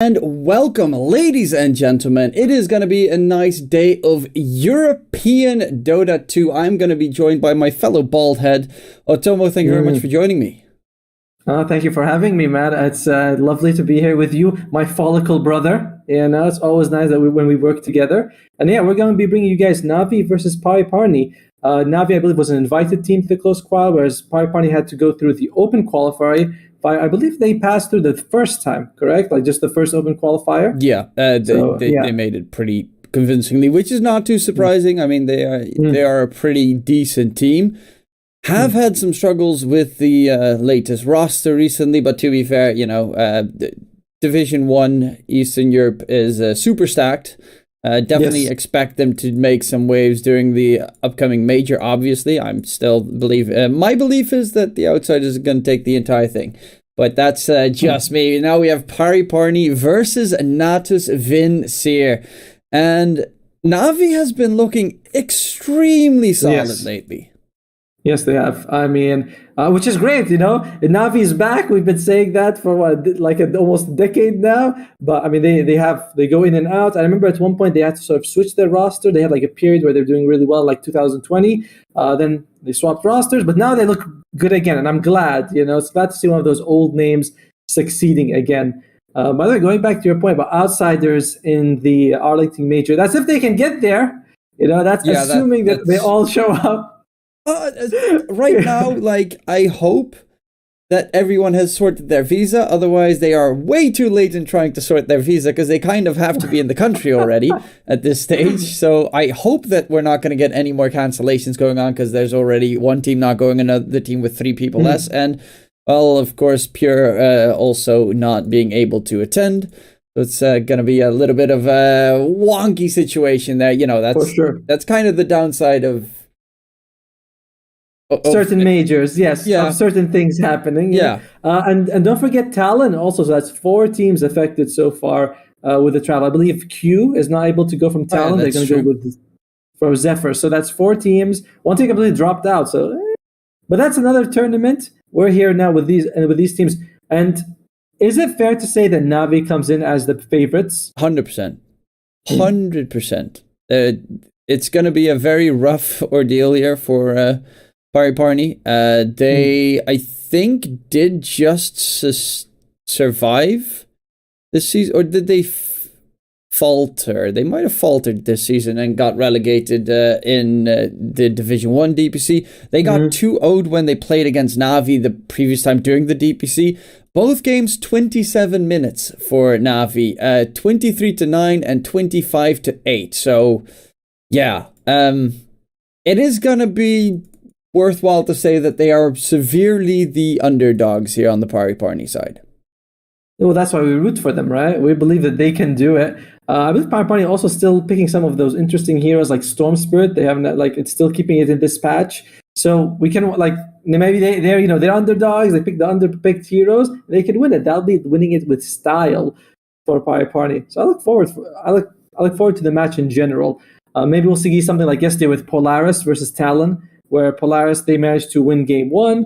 And welcome, ladies and gentlemen. It is going to be a nice day of European Dota 2. I'm going to be joined by my fellow bald head, Otomo. Thank you very much for joining me. Thank you for having me, Matt. It's lovely to be here with you, my follicle brother. It's always nice that when we work together. And yeah, we're going to be bringing you guys NAVI versus PARI. NAVI, I believe, was an invited team to the close qual, whereas PARI had to go through the open qualifier. I believe they passed through the first time, correct? Like just the first open qualifier? Yeah, they made it pretty convincingly, which is not too surprising. I mean, they are a pretty decent team. Have had some struggles with the latest roster recently, but to be fair, Division 1 Eastern Europe is super stacked. Definitely expect them to make some waves during the upcoming major, obviously. I'm still my belief is that the outsiders are going to take the entire thing. But that's just me. Now we have PARNI versus Natus Vincere. And Navi has been looking extremely solid lately. Yes, they have. I mean, which is great, Navi is back. We've been saying that for almost a decade now. But I mean, they go in and out. I remember at one point they had to sort of switch their roster. They had like a period where they're doing really well, like 2020. Then they swapped rosters, but now they look good again. And I'm glad, it's glad to see one of those old names succeeding again. By the way, going back to your point about outsiders in the Arlington Major, that's if they can get there. That's assuming that they all show up. Right now, I hope that everyone has sorted their visa. Otherwise, they are way too late in trying to sort their visa because they kind of have to be in the country already at this stage. So I hope that we're not going to get any more cancellations going on because there's already one team not going, another team with 3 people less. And, well, of course, Pure also not being able to attend. So it's going to be a little bit of a wonky situation there. That's kind of the downside of certain majors, of certain things happening. And don't forget Talon also. So that's 4 teams affected so far with the travel. I believe Q is not able to go from Talon. They're going to go from Zephyr. So that's 4 teams. One team completely dropped out. But that's another tournament. We're here now with these teams. And is it fair to say that Navi comes in as the favorites? 100%. 100%. It's going to be a very rough ordeal here for PARNI. They, I think, did just survive this season, or did they falter? They might have faltered this season and got relegated in the Division 1 DPC. They got 2-0'd when they played against Navi the previous time during the DPC. Both games 27 minutes for Navi, 23-9 and 25-8. So, yeah, it is going to be worthwhile to say that they are severely the underdogs here on the PARI side. Well, that's why we root for them, right? We believe that they can do it. I believe PARI also still picking some of those interesting heroes like Storm Spirit. They haven't it's still keeping it in this patch. So we can maybe they're underdogs. They pick the underpicked heroes. They can win it. They'll be winning it with style for PARI. So I look forward to the match in general. Maybe we'll see something like yesterday with Polaris versus Talon, where Polaris, they managed to win Game 1.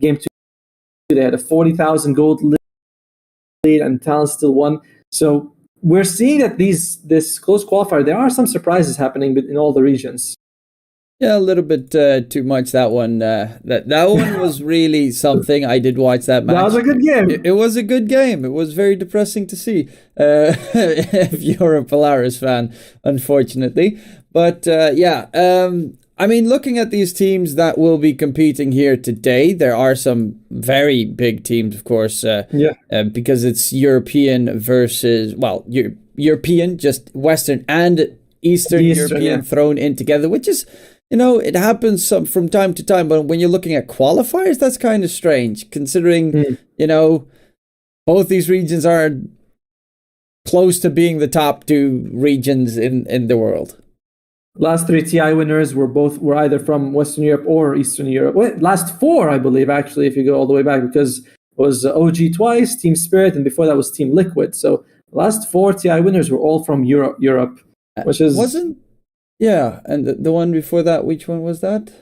Game 2, they had a 40,000 gold lead, and Talon still won. So we're seeing that this close qualifier, there are some surprises happening in all the regions. Yeah, a little bit too much, that one. That one was really something. I did watch that match. That was a good game. It was a good game. It was very depressing to see if you're a Polaris fan, unfortunately. But I mean, looking at these teams that will be competing here today, there are some very big teams, of course, because it's European versus, European, just Western and Eastern European thrown in together, which is, it happens from time to time. But when you're looking at qualifiers, that's kind of strange, considering, both these regions are close to being the top 2 regions in the world. Last 3 TI winners were either from Western Europe or Eastern Europe. Last 4, I believe, actually, if you go all the way back, because it was OG twice, Team Spirit, and before that was Team Liquid. So last 4 TI winners were all from Europe, which is... and the one before that, which one was that?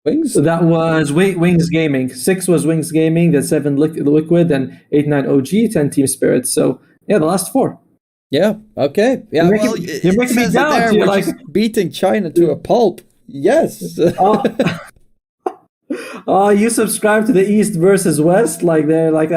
Wings? So that was Wings Gaming. 6 was Wings Gaming, then 7 Liquid, and 8, 9 OG, 10 Team Spirit. So Yeah, the last 4. Yeah. Okay. Yeah. Well, You're it making me says it doubt. there. You're We're like, just beating China to a pulp. Yes. you subscribe to the East versus West, like they're like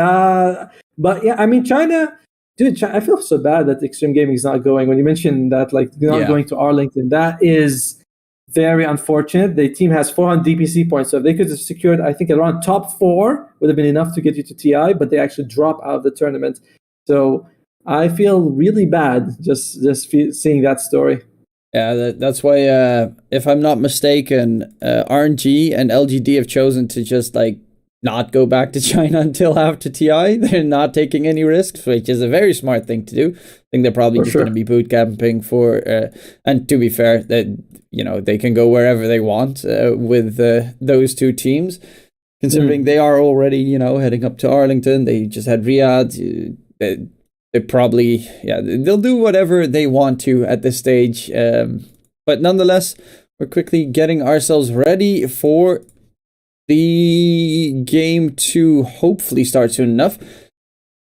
But yeah, I mean China, dude. I feel so bad that Extreme Gaming is not going. When you mentioned that, like not Yeah. going to Arlington, that is very unfortunate. The team has 400 DPC points, so if they could have secured, I think around top 4 would have been enough to get you to TI, but they actually drop out of the tournament. So I feel really bad just seeing that story. Yeah, that's why, if I'm not mistaken, RNG and LGD have chosen to just like not go back to China until after TI. They're not taking any risks, which is a very smart thing to do. I think they're probably just going to be boot camping for, and to be fair, that they can go wherever they want with those two teams, considering they are already heading up to Arlington. They just had Riyadh. They probably, they'll do whatever they want to at this stage. But nonetheless, we're quickly getting ourselves ready for the game to hopefully start soon enough.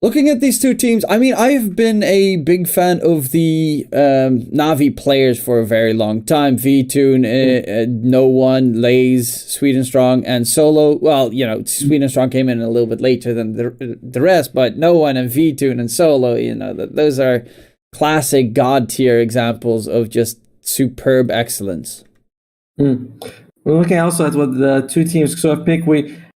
Looking at these two teams, I mean, I've been a big fan of the NAVI players for a very long time. VTune, No One, Lays, Sweden Strong, and Solo. Well, Sweden Strong came in a little bit later than the rest, but No One and VTune and Solo, those are classic god tier examples of just superb excellence. We're looking also at what the two teams sort of pick.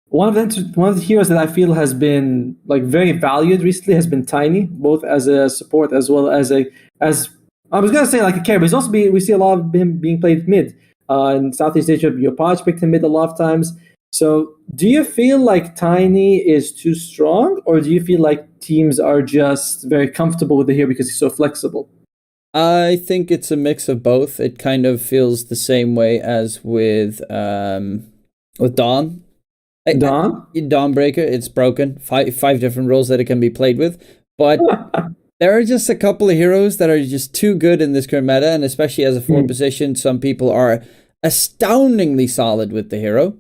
One of the heroes that I feel has been like very valued recently has been Tiny, both as a support as well as I was gonna say like a carry, but he's also we see a lot of him being played mid. In Southeast Asia, Yopaj picked him mid a lot of times. So do you feel like Tiny is too strong, or do you feel like teams are just very comfortable with the hero because he's so flexible? I think it's a mix of both. It kind of feels the same way as with Dawn. Dawnbreaker, it's broken. Five different roles that it can be played with. But there are just a couple of heroes that are just too good in this current meta, and especially as a 4 position, some people are astoundingly solid with the hero.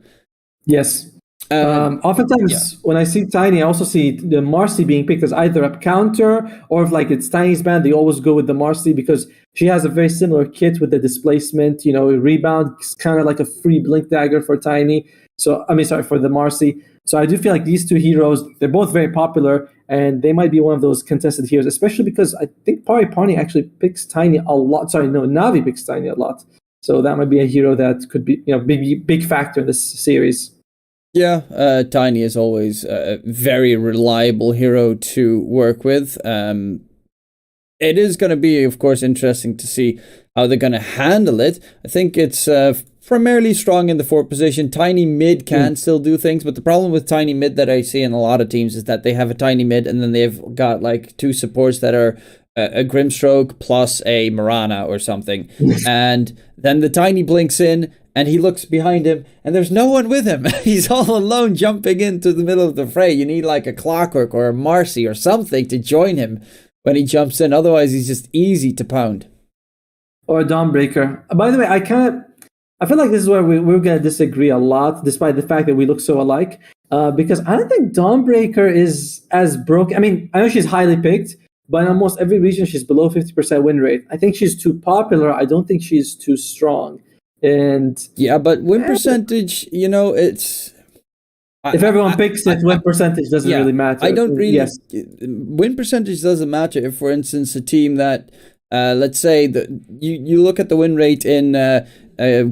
Yes. Oftentimes, when I see Tiny, I also see the Marcy being picked as either a counter, or if like it's Tiny's band, they always go with the Marcy because she has a very similar kit with the displacement, rebound. It's kind of like a free blink dagger for Tiny. So, for the Marcy. So I do feel like these two heroes, they're both very popular, and they might be one of those contested heroes, especially because I think PARNI actually picks Tiny a lot. Sorry, no, Navi picks Tiny a lot. So that might be a hero that could be, big factor in this series. Yeah, Tiny is always a very reliable hero to work with. It is going to be, of course, interesting to see how they're going to handle it. I think it's primarily strong in the 4 position. Tiny mid can still do things, but the problem with Tiny mid that I see in a lot of teams is that they have a Tiny mid and then they've got like 2 supports that are a Grimstroke plus a Marana or something. And then the Tiny blinks in and he looks behind him and there's no one with him. He's all alone jumping into the middle of the fray. You need like a Clockwork or a Marcy or something to join him when he jumps in. Otherwise, he's just easy to pound. Or a Dawnbreaker. By the way, I feel like this is where we're going to disagree a lot, despite the fact that we look so alike. Because I don't think Dawnbreaker is as broken. I mean, I know she's highly picked, but in almost every region, she's below 50% win rate. I think she's too popular. I don't think she's too strong. And yeah, but win percentage, it's... If everyone picks it, win percentage doesn't really matter. I don't really... Yes. Win percentage doesn't matter if, for instance, a team that, let's say, you look at the win rate in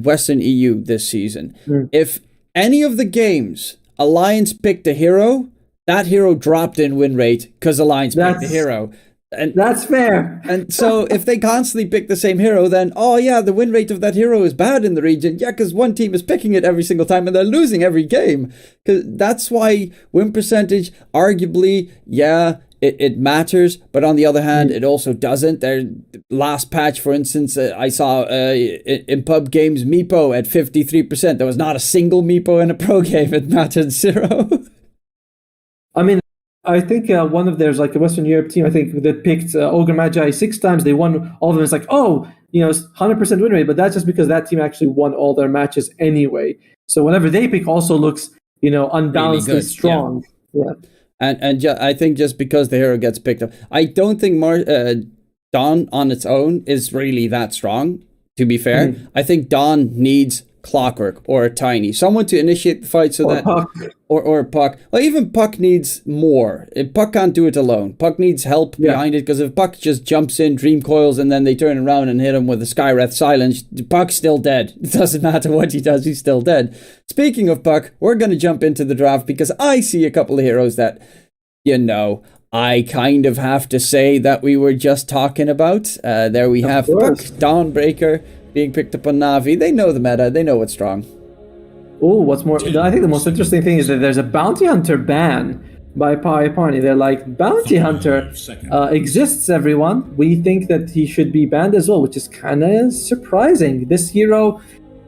Western EU this season. If any of the games Alliance picked a hero, that hero dropped in win rate because Alliance picked the hero. And that's fair. And so if they constantly pick the same hero, then, the win rate of that hero is bad in the region. Yeah, because one team is picking it every single time and they're losing every game. Because that's why win percentage, arguably, it matters. But on the other hand, it also doesn't. Their last patch, for instance, I saw in pub games, Meepo at 53%. There was not a single Meepo in a pro game. It mattered 0. I mean, I think there's like a Western Europe team, I think, that picked Ogre Magi 6 times. They won all of them. It's like, 100% win rate. But that's just because that team actually won all their matches anyway. So whenever they pick also looks, unbalancedly really strong. Yeah. I think just because the hero gets picked up, I don't think Dawn on its own is really that strong. To be fair, I think Dawn needs Clockwork or a Tiny, someone to initiate the fight, so that Puck. or Puck. Well, even Puck needs more. Puck can't do it alone. Puck needs help behind it, because if Puck just jumps in, dream coils, and then they turn around and hit him with a Skywrath Silence, Puck's still dead. It doesn't matter what he does, he's still dead. Speaking of Puck, we're going to jump into the draft, because I see a couple of heroes that, I kind of have to say that we were just talking about. There we have Puck, Dawnbreaker, being picked up on Navi. They know the meta. They know what's strong. Oh, what's more? I think the most interesting thing is that there's a bounty hunter ban by PARI. They're like, bounty hunter exists, everyone. We think that he should be banned as well, which is kind of surprising. This hero,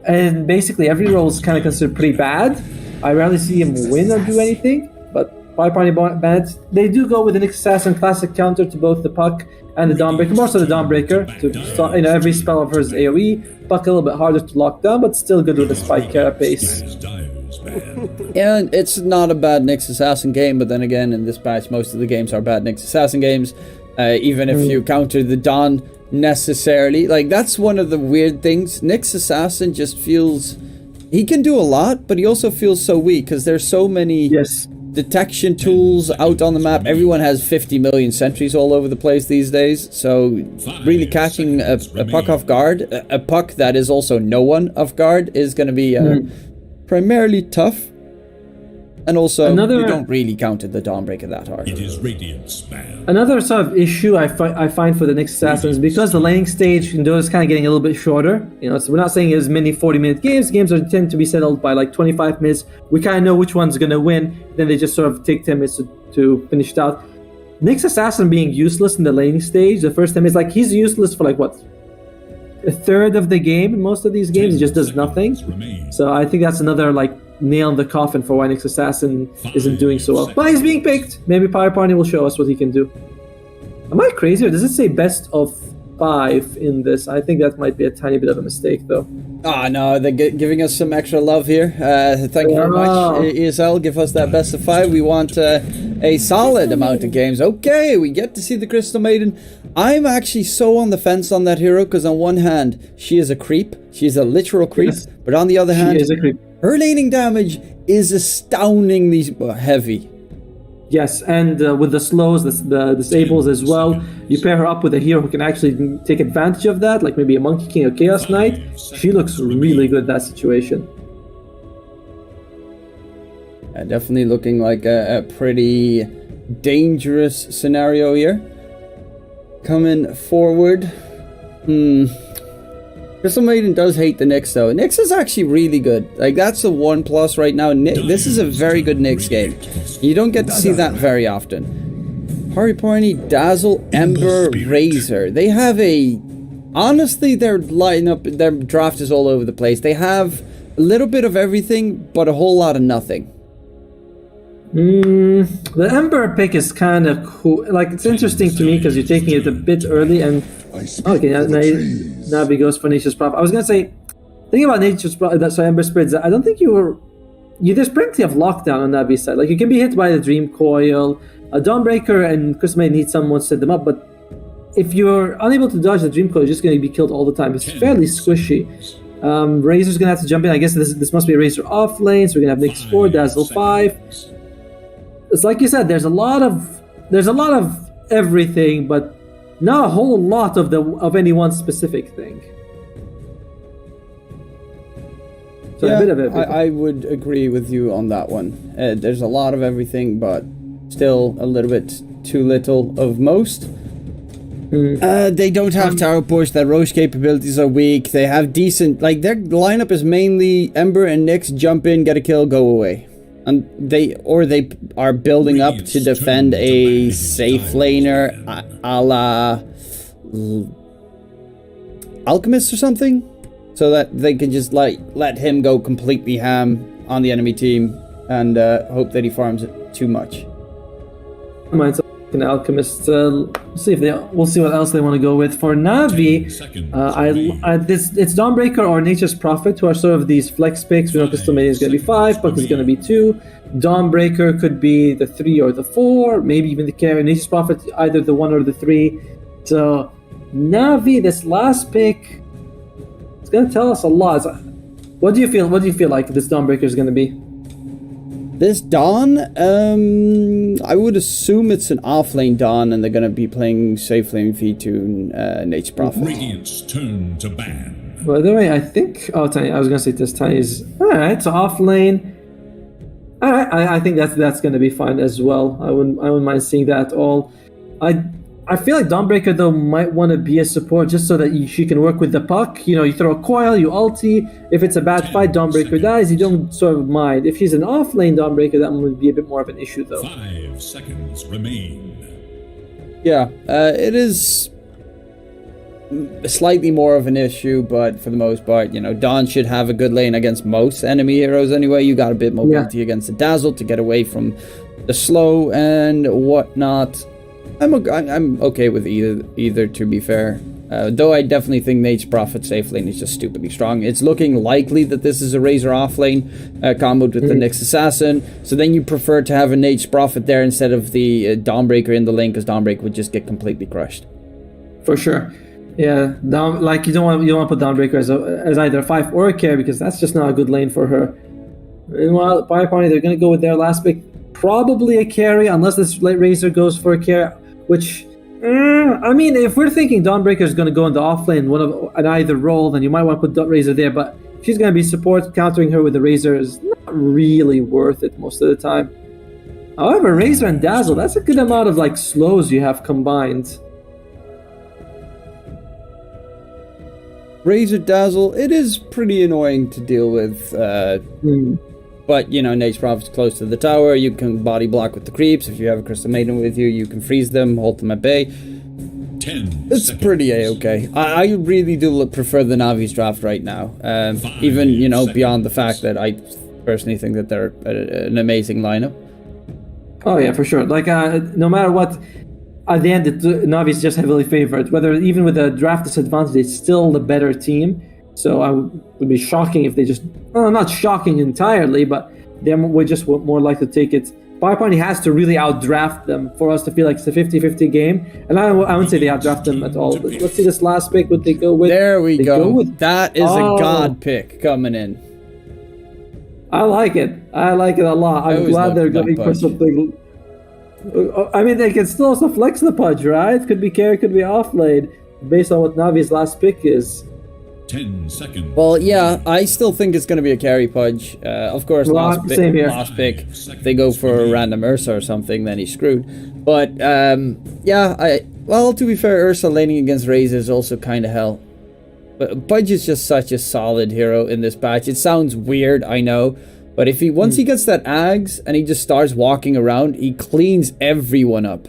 and basically every role is kind of considered pretty bad. I rarely see him win or do anything, but PARI bans. They do go with an Assassin classic counter to both the Puck and the Dawnbreaker, more so the Dawnbreaker. To every spell of hers AoE. Puck a little bit harder to lock down, but still good with the Spike Carapace. Yeah, it's not a bad Nyx Assassin game, but then again, in this patch, most of the games are bad Nyx Assassin games. Even if you counter the Dawn necessarily, like, that's one of the weird things. Nyx Assassin just feels, he can do a lot, but he also feels so weak because there's so many detection tools out on the map. Everyone has 50 million sentries all over the place these days, so really catching a Puck off guard, a Puck that is also no one off guard, is going to be primarily tough. And also, you don't really counter the Dawnbreaker that hard. It is Radiant's ban. Another sort of issue I find for the Nyx Assassin is because the laning stage is kind of getting a little bit shorter. So we're not saying as many 40-minute games. Games tend to be settled by like 25 minutes. We kind of know which one's going to win. Then they just sort of take 10 minutes to finish it out. Nyx Assassin being useless in the laning stage, the first time, is like he's useless for like what? A third of the game in most of these games. He just does nothing. So I think that's another like nail in the coffin for why Nyx Assassin isn't doing so well. But he's being picked. Maybe PARI will show us what he can do. Am I crazy, or does it say best of 5 in this? I think that might be a tiny bit of a mistake, though. Ah, no, they're giving us some extra love here. Thank you very much, ESL. Give us that best of 5. We want a solid amount of games. Okay, we get to see the Crystal Maiden. I'm actually so on the fence on that hero, because on one hand, she is a creep. She's a literal creep. Yes. But on the other hand, she is a creep. Her laning damage is astoundingly heavy. Yes, and with the slows, the disables as well, you pair her up with a hero who can actually take advantage of that, like maybe a Monkey King or Chaos Knight. She looks really good in that situation. Definitely looking like a pretty dangerous scenario here. Coming forward. Crystal Maiden does hate the Nyx, though. Nyx is actually really good. Like, that's a 1+ right now. This is a very good Nyx game. You don't get to see that very often. PARI, Dazzle, Ember, Razor. They have honestly, their lineup, their draft is all over the place. They have a little bit of everything, but a whole lot of nothing. The Ember pick is kind of cool. Like, it's interesting to me because you're taking it a bit early, and okay, Navi goes for Nature's Prophet. I was gonna say, thinking about Nature's Prophet, that's why Ember Spirits. I don't think there's plenty of lockdown on Navi's side. Like, you can be hit by the Dream Coil. Dawnbreaker and Crystal Maiden need someone to set them up, but if you're unable to dodge the Dream Coil, you're just going to be killed all the time. It's fairly squishy. Razor's gonna have to jump in. I guess this must be a Razor off lane, so we're gonna have Nyx 4, Dazzle 5. It's like you said, there's a lot of everything, but not a whole lot of any one specific thing. So yeah, a bit of everything. I would agree with you on that one. There's a lot of everything, but still a little bit too little of most. They don't have tower push. Their Roche capabilities are weak. They have decent, like, their lineup is mainly Ember and Nyx, jump in, get a kill, go away. And they are building up to defend a safe laner a la Alchemist or something, so that they can just like let him go completely ham on the enemy team and hope that he farms it too much. an Alchemist. We'll see what else they want to go with. For Navi, it's Dawnbreaker or Nature's Prophet, who are sort of these flex picks. We know Crystal Maiden is going to be 5, Puck is going to be 2. Dawnbreaker could be the 3 or the 4, maybe even the carry. Nature's Prophet, either the 1 or the 3. So Navi, this last pick, it's going to tell us a lot. What do you feel? What do you feel like this Dawnbreaker is going to be? This Dawn, I would assume it's an offlane Dawn, and they're going to be playing Safe Lane V2 Nate's Prophet. Radiant's turn to ban. By the way, I think... Oh, Tiny, I was going to say this. Tiny's... Alright, so offlane. Alright, I think that's going to be fine as well. I wouldn't mind seeing that at all. I feel like Dawnbreaker, though, might want to be a support just so that she can work with the puck. You know, you throw a coil, you ulti. If it's a bad fight, Dawnbreaker dies. You don't sort of mind. If she's an off-lane Dawnbreaker, that would be a bit more of an issue, though. 5 seconds remain. Yeah, it is slightly more of an issue, but for the most part, you know, Dawn should have a good lane against most enemy heroes anyway. You got a bit mobility against the Dazzle to get away from the slow and whatnot. I'm okay with either, to be fair. Though I definitely think Nate's Prophet safe lane is just stupidly strong. It's looking likely that this is a Razor off lane comboed with the Nyx Assassin. So then you prefer to have a Nate's Prophet there instead of the Dawnbreaker in the lane, because Dawnbreaker would just get completely crushed. For sure. Yeah, you don't want to put Dawnbreaker as either a 5 or a carry, because that's just not a good lane for her. Meanwhile, PARI, they're going to go with their last pick. Probably a carry, unless this Razor goes for a carry. Which, I mean, if we're thinking Dawnbreaker is going to go in the offlane, an either role, then you might want to put Razor there. But if she's going to be support, countering her with the Razor is not really worth it most of the time. However, Razor and Dazzle, that's a good amount of like slows you have combined. Razor Dazzle, it is pretty annoying to deal with. But, you know, Nate's Prophet's close to the tower. You can body block with the creeps. If you have a Crystal Maiden with you, you can freeze them, hold them at bay. 10 It's seconds. pretty A-okay. I really do prefer the Navi's draft right now. Even, you know, beyond the fact that I personally think that they're an amazing lineup. Oh, yeah, for sure. Like, no matter what, at the end, Navi's just heavily favored. Whether, even with a draft disadvantage, it's still the better team. So I would be shocking if they just... Well, not shocking entirely, but they would just more likely to take it. PARI has to really outdraft them for us to feel like it's a 50-50 game. And I wouldn't say they outdraft them at all. Let's see this last pick, what they go with. There we go. That is a god pick coming in. I like it. I like it a lot. I'm glad they're going for something... I mean, they can still also flex the Pudge, right? Could be carry, could be offlane, based on what Navi's last pick is. 10 seconds. Well, yeah, I still think it's going to be a carry Pudge. Of course, last pick, if they go for a random Ursa or something, then he's screwed. But, yeah, well, to be fair, Ursa laning against Razor is also kind of hell. But Pudge is just such a solid hero in this patch. It sounds weird, I know. But if once he gets that Ags and he just starts walking around, he cleans everyone up.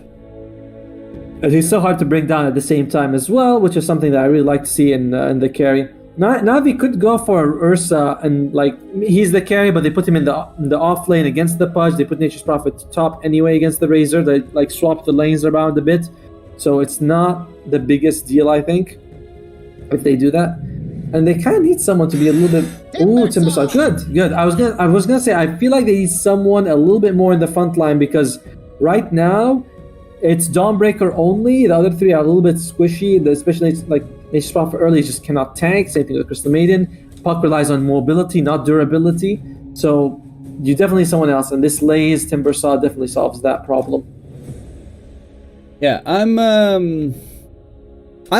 And he's so hard to bring down at the same time as well, which is something that I really like to see in the carry. Navi could go for Ursa, and like he's the carry, but they put him in the off lane against the Pudge. They put Nature's Prophet top anyway against the Razor. They like swap the lanes around a bit, so it's not the biggest deal, I think, if they do that. And they kind of need someone to be a little bit... Ooh, Timbersaw. Good. I was gonna say, I feel like they need someone a little bit more in the front line, because right now it's Dawnbreaker only. The other three are a little bit squishy, especially like Nature's Prophet early just cannot tank. Same thing with Crystal Maiden. Puck relies on mobility, not durability. So you definitely need someone else, and this Lays Timbersaw definitely solves that problem. Yeah, I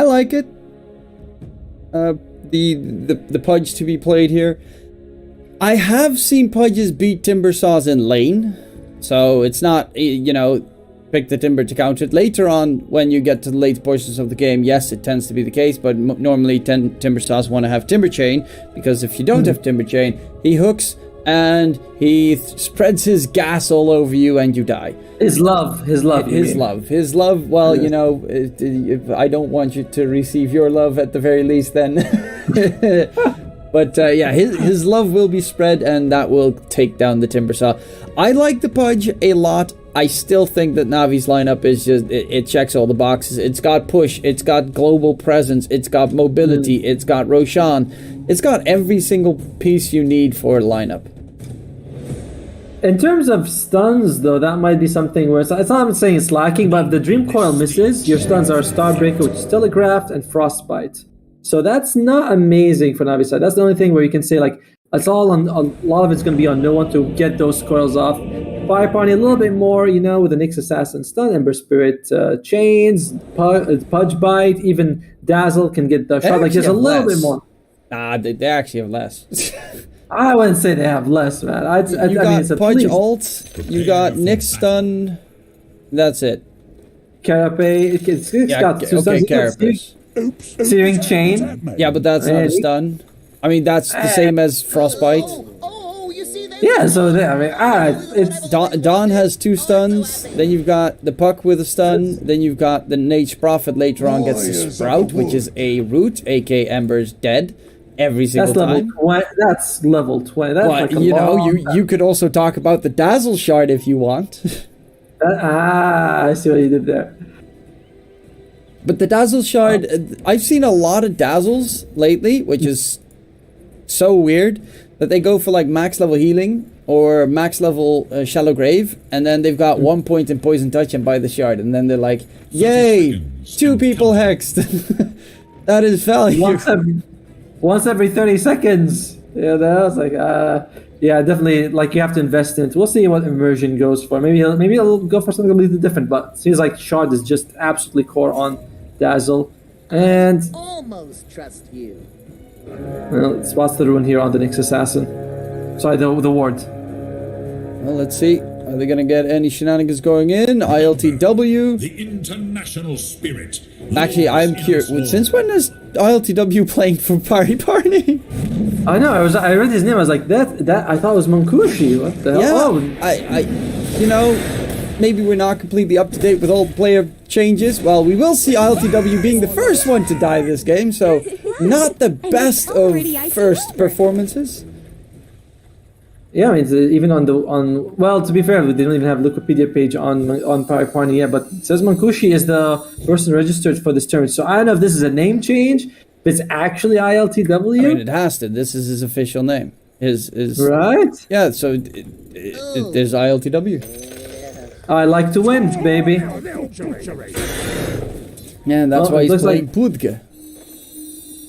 like it. The Pudge to be played here. I have seen Pudges beat Timbersaws in lane, so it's not, you know, pick the Timber to counter it. Later on, when you get to the late portions of the game, yes, it tends to be the case, but normally Timbersaws want to have Timber Chain, because if you don't have Timber Chain, he hooks and he spreads his gas all over you and you die. His love. Well, you know, I don't want you to receive your love at the very least then. But yeah, his love will be spread, and that will take down the Timbersaw. I like the Pudge a lot. I still think that Navi's lineup is just, it checks all the boxes. It's got push, it's got global presence, it's got mobility, it's got Roshan. It's got every single piece you need for a lineup. In terms of stuns, though, that might be something where it's not, I'm saying it's lacking, but if the Dream Coil misses, your stuns are Starbreaker, which is Telegraphed, and Frostbite. So that's not amazing for Navi's side. That's the only thing where you can say, like, it's all on a lot of it's going to be on no one to get those coils off. Fire Party a little bit more, you know, with the Nyx Assassin stun, Ember Spirit chains, Pudge Bite, even Dazzle can get the shot. Like, there's a little bit more. Nah, they actually have less. I wouldn't say they have less, man. I got mean, it's a Pudge please. ult, you got Nyx stun, that's it. Carapace, it's got two okay, stuns. Carapace. Searing Chain. Yeah, but that's not a stun. I mean, that's the same as Frostbite. Yeah, so I mean, it's Dawn has 2 stuns, then you've got the Puck with a stun, then you've got the Nage Prophet later on gets the Sprout, which is a root, aka Ember's dead. Every single time. That's level 20. That's but, like a you know, long you could also talk about the Dazzle Shard if you want. I see what you did there. But the Dazzle Shard, I've seen a lot of Dazzles lately, which is so weird, that they go for like max level healing or max level Shallow Grave, and then they've got 1 point in Poison Touch and buy the shard, and then they're like, yay, 2 people hexed. That is value. Once every 30 seconds. Yeah, that was like, yeah, definitely. Like, you have to invest in it. We'll see what immersion goes for. Maybe he'll go for something completely different. But it seems like shard is just absolutely core on Dazzle, and almost trust you. Well, spots the rune here on the Nyx Assassin. Sorry, the ward. Well, let's see. Are they gonna get any shenanigans going in? ILTW. The international spirit. Actually, I'm curious. Since when is ILTW playing for PARI? I know. I read his name. I was like, that. I thought it was Mankushi. What the hell? Yeah. You know, maybe we're not completely up to date with all the player changes. Well, we will see ILTW being the first one to die this game, so not the best of first performances. Yeah, I mean, even well, to be fair, they don't even have a Wikipedia page on PARNI yet, but it says Mankushi is the person registered for this tournament. So I don't know if this is a name change, but it's actually ILTW. I mean, it has to. This is his official name. His right? Yeah, so there's ILTW. I like to win, baby. Yeah, and that's why he's playing Pudge.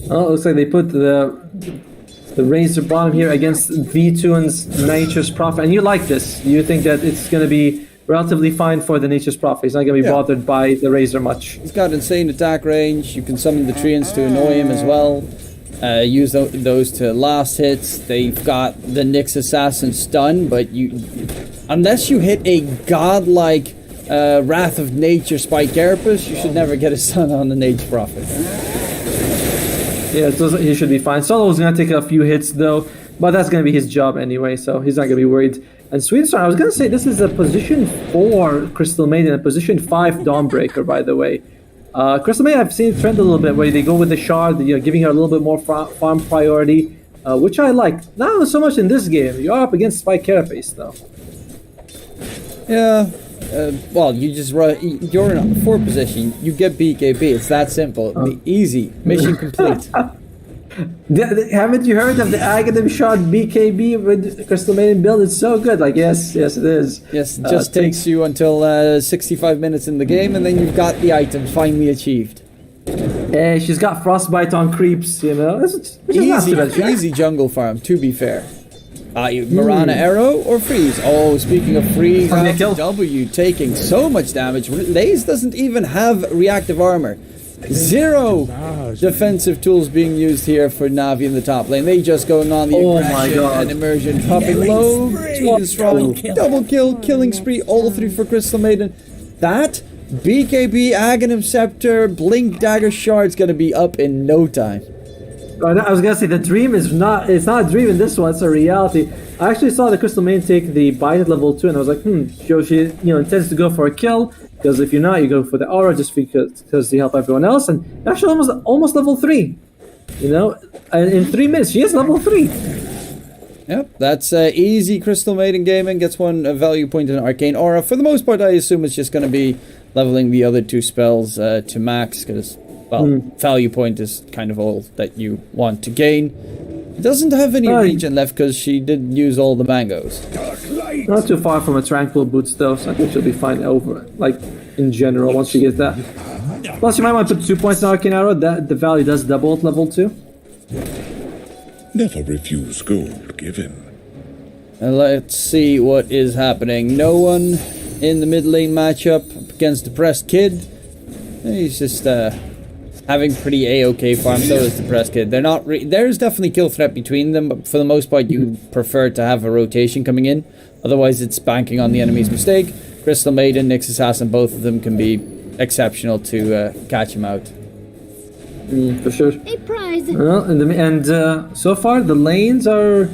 Oh, it looks like they put the Razor bottom here against V2's Nature's Prophet. And you like this. You think that it's going to be relatively fine for the Nature's Prophet. He's not going to be bothered by the Razor much. He's got insane attack range. You can summon the Treants to annoy him as well. Use those to last hits. They've got the Nyx Assassin stun, but unless you hit a godlike Wrath of Nature Spike Carapace, you should never get a stun on the Nature's Prophet. Yeah, he should be fine. Solo's going to take a few hits, though, but that's going to be his job anyway, so he's not going to be worried. And Swedenstar, I was going to say, this is a position 4 Crystal Maiden, a position 5 Dawnbreaker, by the way. Crystal Maiden, I've seen a trend a little bit where they go with the shard, giving her a little bit more farm priority, which I like. Not so much in this game. You're up against Spike Carapace, though. Yeah. Well, you just run. You're in a 4 position. You get BKB. It's that simple. Easy. Mission complete. Haven't you heard of the Aghanim shot BKB with Crystal Maiden build? It's so good. Like, yes, it is. Yes, it just takes you until 65 minutes in the game, and then you've got the item finally achieved. Hey, she's got Frostbite on creeps, you know. Easy jungle farm, to be fair. Mirana Arrow or Freeze? Oh, speaking of Freeze, W taking so much damage. Laze doesn't even have reactive armor. 0 defensive tools being used here for Navi in the top lane. They just going on the aggression and immersion, dropping low. Sweet and strong. Double kill, killing spree, all 3 for Crystal Maiden. That BKB, Aghanim Scepter, Blink Dagger Shard's gonna be up in no time. I was gonna say the dream is not. It's not a dream in this one. It's a reality. I actually saw the Crystal Maiden take the bite at level 2, and I was like, she intends to go for a kill, because if you're not, you go for the aura just because you help everyone else. And actually, almost level 3. You know, in 3 minutes, she is level 3. Yep, that's easy. Crystal Maiden Gaming gets one value point in Arcane Aura. For the most part, I assume it's just going to be leveling the other 2 spells to max, because, well, value point is kind of all that you want to gain. It doesn't have any regen left because she did use all the mangoes. Not too far from a Tranquil Boots though, so I think she'll be fine over, like, in general, once she gets that. Plus, you might want to put 2 points in Arcane Arrow, that the value does double at level 2. Never refuse gold given. Let's see what is happening. No one in the mid lane matchup against Depressed Kid. He's just having pretty A-OK farm, so is Depressed Kid. They're not there's definitely kill threat between them, but for the most part you prefer to have a rotation coming in. Otherwise it's banking on the enemy's mistake. Crystal Maiden, Nyx Assassin, both of them can be exceptional to catch him out. For sure. A prize. Well, and so far the lanes are,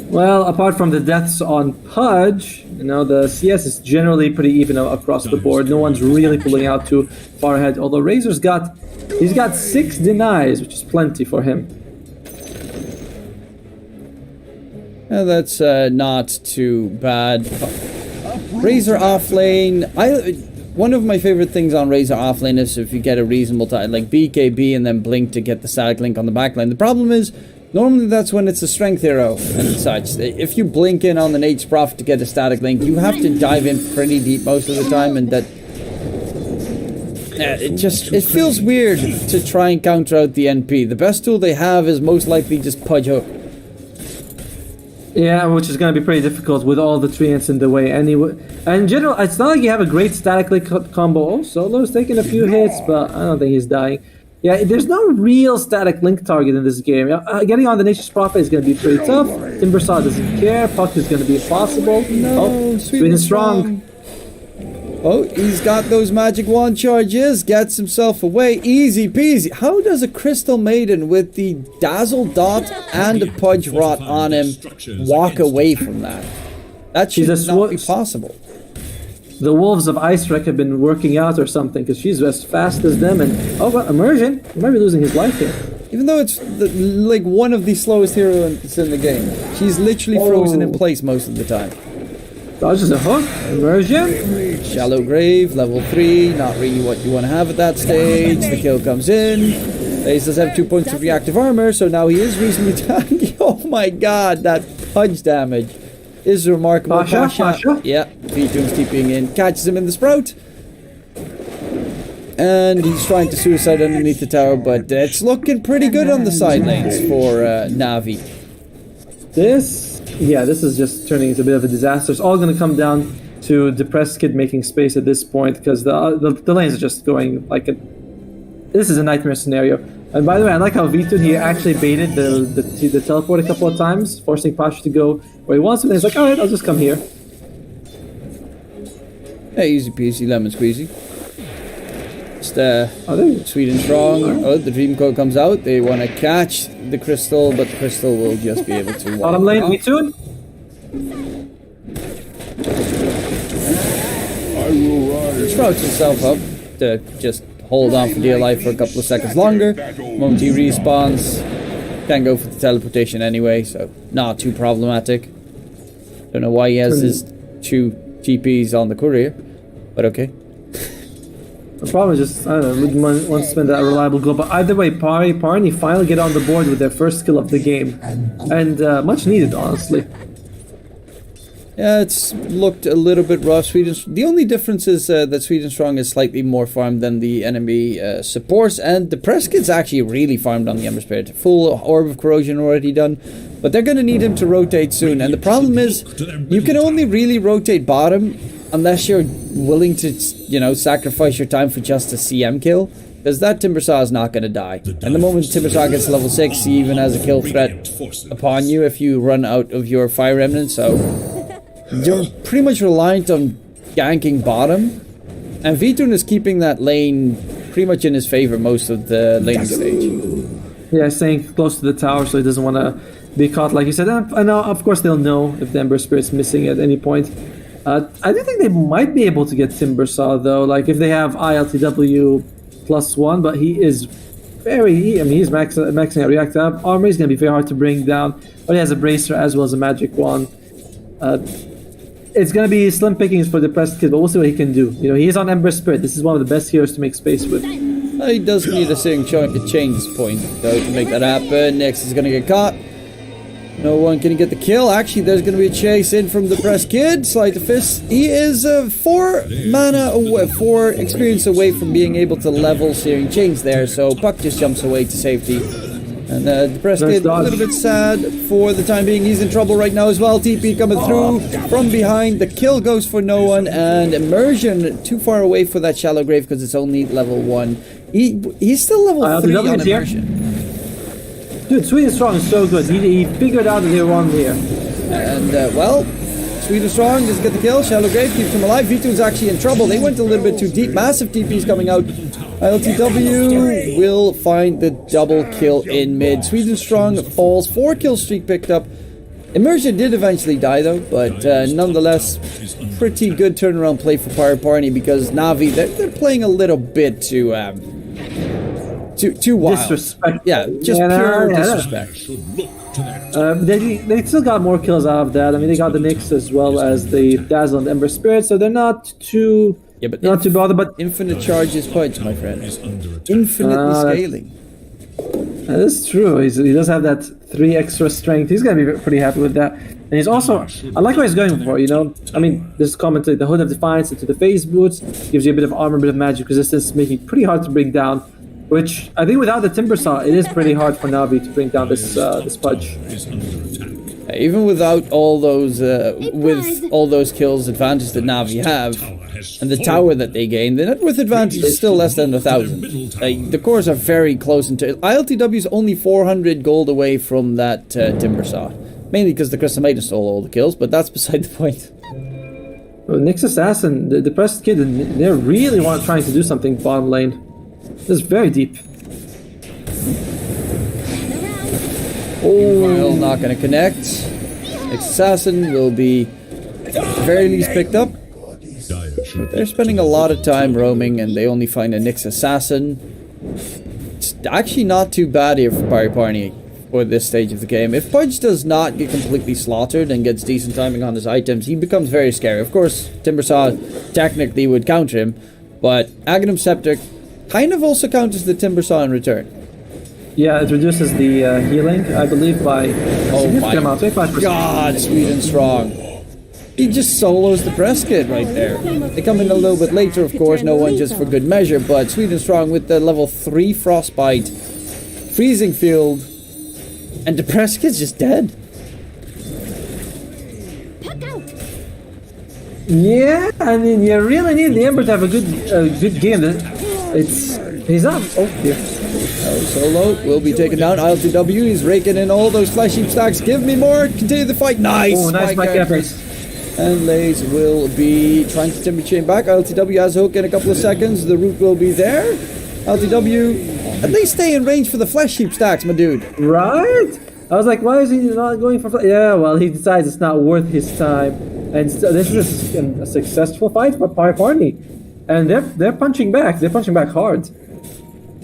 well, apart from the deaths on Pudge, you know, the CS is generally pretty even across the board. No one's really pulling out too far ahead. Although Razor's got 6 denies, which is plenty for him. Yeah, that's not too bad. Razor offlane. One of my favorite things on Razor offlane is if you get a reasonable time, like BKB and then Blink to get the static link on the backline. The problem is, normally that's when it's a strength hero and such. If you blink in on the Nate's Prophet to get a static link, you have to dive in pretty deep most of the time, and that it feels weird to try and counter out the NP. The best tool they have is most likely just Pudge Hook. Yeah, which is going to be pretty difficult with all the treants in the way anyway. And in general, it's not like you have a great static link combo. Oh, Solo's taking a few hits, but I don't think he's dying. Yeah, there's no real static link target in this game. Getting on the Nature's Prophet is going to be pretty tough. Timbersaw doesn't care. Puck is going to be impossible. No, Sweet and Strong. Oh, he's got those magic wand charges. Gets himself away. Easy peasy. How does a Crystal Maiden with the Dazzle Dot and a Pudge Rot on him walk away from that? That should not be possible. The Wolves of Icewreck have been working out or something, because she's as fast as them. And oh, but Immersion, he might be losing his life here. Even though it's like one of the slowest heroes in the game, she's literally frozen in place most of the time. Dodges a hook, Immersion. Shallow Grave, level 3, not really what you want to have at that stage. The kill comes in. Ace does have 2 points of reactive armor, so now he is reasonably tanky. Oh my god, that Pudge damage is remarkable. Pasha. Yeah, V-Toon's keeping in, catches him in the Sprout. And he's trying to suicide underneath the tower, but it's looking pretty good on the side lanes for Navi. This is just turning into a bit of a disaster. It's all going to come down to Depressed Kid making space at this point, because the lanes are just going like a... This is a nightmare scenario. And by the way, I like how V-Toon, he actually baited the teleport a couple of times, forcing Pasha to go where he wants to, and he's like, alright, I'll just come here. Hey, easy peasy, lemon squeezy. Just sweet and strong. Oh, the Dream Code comes out. They want to catch the crystal, but the crystal will just be able to... Bottom lane, V-Toon. Sprouts himself up to just hold on for dear life for a couple of seconds longer. The moment he respawns, can go for the teleportation anyway, so not too problematic. Don't know why he has his 2 TPs on the courier, but okay. The problem is just, I don't know, wouldn't want to spend that reliable goal. But either way, PARNI finally get on the board with their first kill of the game. And much needed, honestly. Yeah, it's looked a little bit rough. The only difference is that Sweet and Strong is slightly more farmed than the enemy supports. And the Press Kid's actually really farmed on the Ember Spirit. Full Orb of Corrosion already done. But they're going to need him to rotate soon. And the problem is, you can only really rotate bottom unless you're willing to, you know, sacrifice your time for just a CM kill. Because that Timbersaw is not going to die. And the moment Timbersaw gets to level 6, he even has a kill threat upon you if you run out of your Fire Remnant. So you're pretty much reliant on ganking bottom. And V-Toon is keeping that lane pretty much in his favor most of the laning stage. Yeah, staying close to the tower so he doesn't want to be caught, like you said. And of course they'll know if the Ember Spirit's missing at any point. I do think they might be able to get Timbersaw though, like if they have ILTW +1, but he is very. I mean, he's maxing out reactor armor. He's gonna be very hard to bring down. But he has a bracer as well as a magic wand. It's gonna be slim pickings for the Depressed Kid, but we'll see what he can do. You know, he is on Ember Spirit. This is one of the best heroes to make space with. He does need a certain change point, though, to make that happen. Next is going to get caught. No one can get the kill. Actually, there's going to be a chase in from the Depressed Kid. Slide the fist. He is 4 mana away, 4 experience away from being able to level Searing Chains there, so Puck just jumps away to safety. And the Depressed Kid, a little bit sad for the time being. He's in trouble right now as well. TP coming through from behind. The kill goes for no one, and Immersion too far away for that Shallow Grave because it's only level 1. He's still level 3 on Immersion. Dude, Sweet and Strong is so good. He figured out that they won here. And, well, Sweet and Strong doesn't get the kill. Shallow Grave keeps him alive. V2 is actually in trouble. They went a little bit too deep. Massive TPs coming out. ILTW will find the double kill in mid. Sweet and Strong falls. 4 kill streak picked up. Immersion did eventually die though, but nonetheless, pretty good turnaround play for PARI because Navi, they're playing a little bit too wild. Disrespect. Yeah, just pure disrespect. They still got more kills out of that. I mean, they got the Nyx as well as the Dazzle and Ember Spirit, so they're not too too bothered. But infinite charges points, my friend. Infinitely scaling. That's true. He does have that 3 extra strength. He's gonna be pretty happy with that. And he's also, I like what he's going for. You know, I mean, this commentary, the Hood of Defiance into the Phase Boots gives you a bit of armor, a bit of magic resistance, making it pretty hard to bring down. Which I think without the Timber Saw, it is pretty hard for Navi to bring down this Pudge. Even without all those kills advantage that Navi have, and the tower that they gain, the net worth advantage is still less than 1,000. The cores are very close. ILTW is only 400 gold away from that Timber Saw, mainly because the Crystal Maiden stole all the kills, but that's beside the point. Well, Nyx Assassin, the Depressed Kid, they're really trying to do something bottom lane. This is very deep. Well, not going to connect. Assassin will be at the very least picked up. But they're spending a lot of time roaming and they only find a Nyx Assassin. It's actually not too bad here for PARI for this stage of the game. If Pudge does not get completely slaughtered and gets decent timing on his items, he becomes very scary. Of course, Timbersaw technically would counter him, but Aghanim Scepter kind of also counters the Timbersaw in return. Yeah, it reduces the healing, I believe, by oh my amount, 25%. God, Sweet and Strong. He just solos the Depressed Kid right there. They come in a little bit later, of course, no one just for good measure, but Sweet and Strong with the level 3 Frostbite, Freezing Field, and Depressed Kid's just dead. Yeah, I mean, you really need the Ember to have a good game. He's up. Oh, dear. Solo will be taken down. ILTW, he's raking in all those Flesh Heap stacks. Give me more. Continue the fight. Nice. Oh, nice back efforts. And Lays will be trying to Timber Chain back. ILTW has a hook in a couple of seconds. The root will be there. ILTW, at least stay in range for the Flesh Heap stacks, my dude. Right? I was like, why is he not going for... Yeah, well, he decides it's not worth his time. And so this is a successful fight for PARNI. And they're punching back. They're punching back hard.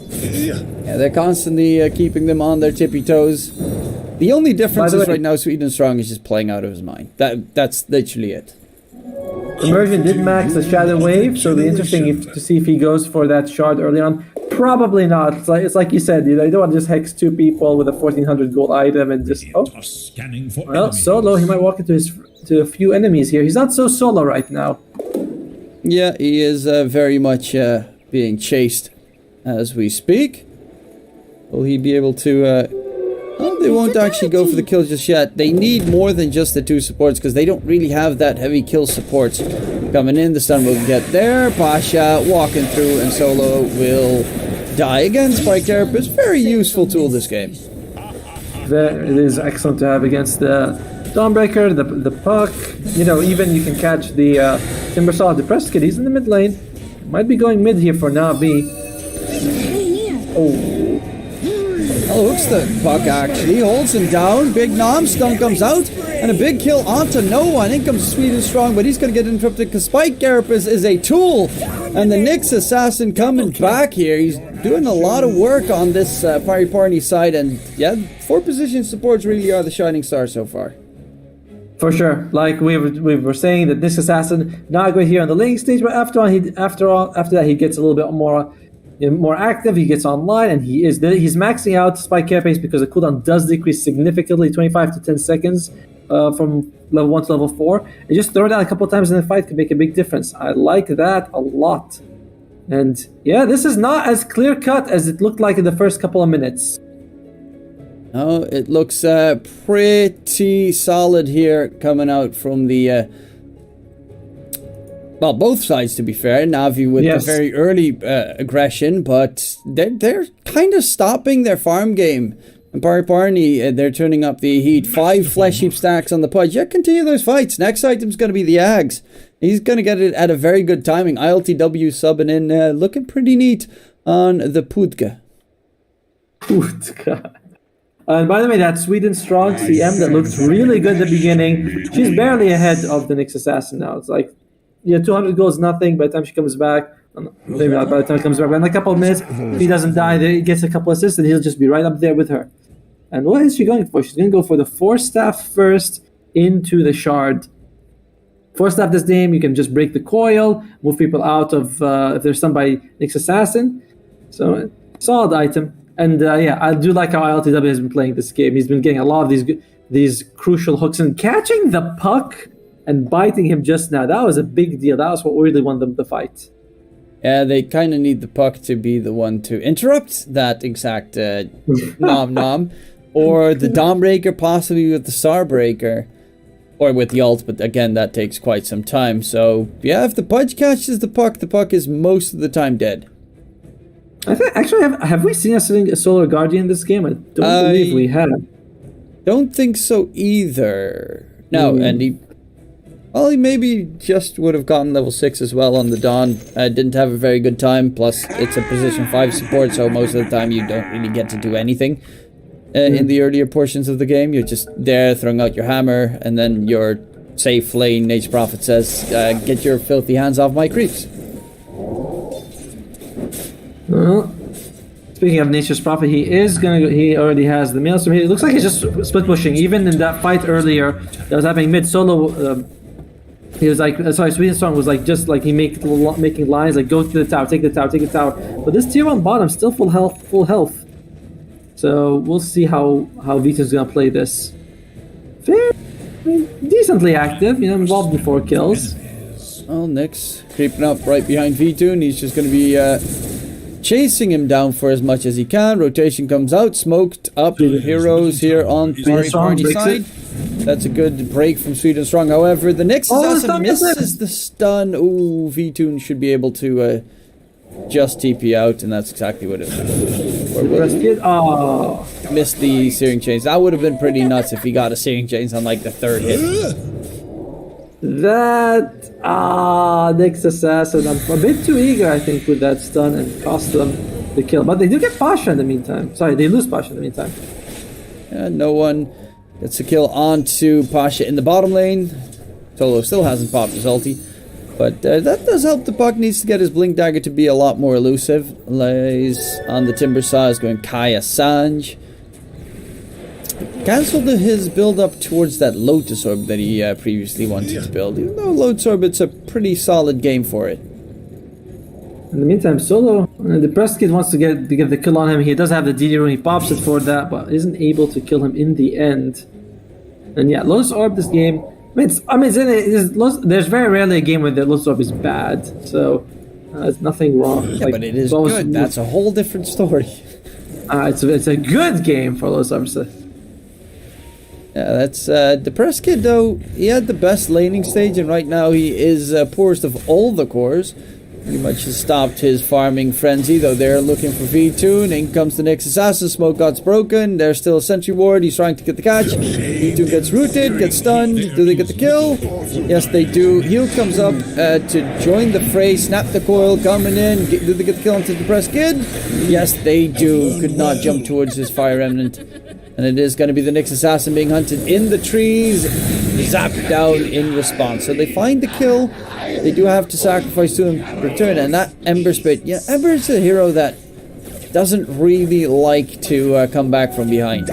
Yeah, they're constantly keeping them on their tippy toes. The only difference is right now Sweet and Strong is just playing out of his mind. That's literally it. Immersion did max the Shadow Wave, so it'll be interesting to see if he goes for that shard early on. Probably not. It's like you said, you don't want to just hex 2 people with a 1400 gold item and just... Oh, well, solo, he might walk into a few enemies here. He's not so solo right now. Yeah, he is very much being chased as we speak. Will he be able to... Well, they won't actually go for the kill just yet. They need more than just the 2 supports because they don't really have that heavy kill supports coming in. The stun will get there. Pasha walking through and Solo will die again. Spike Carapace, very useful tool this game. It is excellent to have against the Dawnbreaker, the Puck. You know, even you can catch the Timbersaw, the Depressed Kid. He's in the mid lane. Might be going mid here for Navi. Oh, hooks the Puck actually, holds him down. Big Nom, stun comes out. And a big kill onto no one. In comes Sweden Strong, but he's going to get interrupted because Spike Carapace is a tool. And the Nyx Assassin coming back here. He's doing a lot of work on this PARI side. And yeah, 4 position supports really are the shining star so far. For sure. Like we were saying that this assassin not great here on the laning stage, but after that he gets a little bit more active. He gets online and he's maxing out Spike Carapace because the cooldown does decrease significantly, 25 to 10 seconds from level 1 to level 4. And just throw it down a couple of times in the fight can make a big difference. I like that a lot. And yeah, this is not as clear cut as it looked like in the first couple of minutes. No, it looks pretty solid here coming out from the... well, both sides, to be fair. Navi with the very early aggression, but they're kind of stopping their farm game. And PARNI, they're turning up the heat. 5 flesh heap stacks on the pudge. Yeah, continue those fights. Next item's going to be the Ags. He's going to get it at a very good timing. ILTW subbing in, looking pretty neat on the Pudka. Pudka. And by the way, that Sweden Strong CM that looked really good at the beginning, she's barely ahead of the Nyx Assassin now. It's like, 200 gold is nothing by the time she comes back. Maybe not by the time she comes back, but in a couple of minutes, if he doesn't die, he gets a couple assists, and he'll just be right up there with her. And what is she going for? She's going to go for the Force Staff first into the Shard. Force Staff this game, you can just break the coil, move people out of, if there's somebody Nyx Assassin. So, solid item. And I do like how ILTW has been playing this game. He's been getting a lot of these crucial hooks and catching the puck and biting him just now. That was a big deal. That was what really won them the fight. Yeah, they kind of need the puck to be the one to interrupt that exact nom, or the Dawnbreaker, possibly with the Starbreaker, or with the ult, but again, that takes quite some time. So, yeah, if the Pudge catches the puck is most of the time dead. I think, actually, have we seen a Solar Guardian in this game? I don't believe we have. Don't think so either. No, and he maybe just would have gotten level 6 as well on the Dawn. Didn't have a very good time, plus it's a position 5 support, so most of the time you don't really get to do anything in the earlier portions of the game. You're just there throwing out your hammer, and then your safe lane, Nature Prophet says, get your filthy hands off my creeps. Well, speaking of Nature's Prophet, he already has the Maelstrom here. It looks like he's just split pushing. Even in that fight earlier that was happening mid solo, he was like, Sweden Strong was like, just like he making lines like, go to the tower, take the tower, take the tower. But this tier 1 bottom still full health. So we'll see how Vito's gonna play this. Very decently active, involved in 4 kills. Well, Nyx creeping up right behind Vito, and he's just gonna be chasing him down for as much as he can. Rotation comes out, smoked up heroes here on PARNI side. That's a good break from Sweden Strong. However, the Nyx Assassin misses the stun. Ooh, V-Tune should be able to just TP out, and that's exactly what it was. Missed the Searing Chains. That would have been pretty nuts if he got a Searing Chains on like the 3rd hit. That Nyx Assassin, I'm a bit too eager, I think, with that stun, and cost them the kill. But they do get Pasha in the meantime. Sorry, they lose Pasha in the meantime. Yeah, no one gets a kill onto Pasha in the bottom lane. Solo still hasn't popped his ulti, but that does help. The puck needs to get his Blink Dagger to be a lot more elusive. Lays on the Timber Saw is going Kaya Sanj. Cancelled his build up towards that Lotus Orb that he previously wanted to build. Even though Lotus Orb, it's a pretty solid game for it. In the meantime, Solo, the Press Kid wants to get the kill on him. He does have the DD rune, he pops it for that, but isn't able to kill him in the end. And yeah, Lotus Orb this game, there's very rarely a game where the Lotus Orb is bad, so there's nothing wrong. Yeah, but it is good. That's a whole different story. It's a good game for Lotus Orb. Yeah, that's the Press Kid though. He had the best laning stage, and right now he is poorest of all the cores. Pretty much has stopped his farming frenzy, though they're looking for V-Tune. In comes the Nyx Assassin, Smoke God's broken. There's still a Sentry Ward, he's trying to get the catch. V-Tune gets rooted, gets stunned. Do they get the kill? Yes, they do. Heal comes up to join the fray, snap the coil, coming in. Do they get the kill onto the Press Kid? Yes, they do. Could not jump towards his Fire Remnant. And it is going to be the Nyx Assassin being hunted in the trees, zapped down in response. So they find the kill. They do have to sacrifice to him return. And that Ember Spirit, yeah, Ember is a hero that doesn't really like to come back from behind.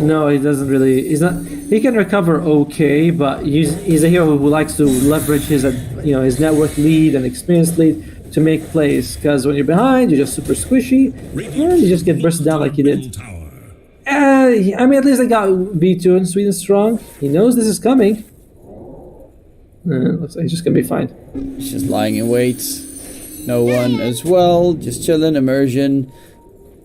No, he doesn't really. He's not. He can recover okay, but he's a hero who likes to leverage his his net worth lead and experience lead to make plays. Because when you're behind, you're just super squishy, and you just get bursted down like he did. I mean, at least they got B2 in Sweden strong. He knows this is coming. Looks like he's just gonna be fine. He's just lying in wait. No one as well. Just chilling. Immersion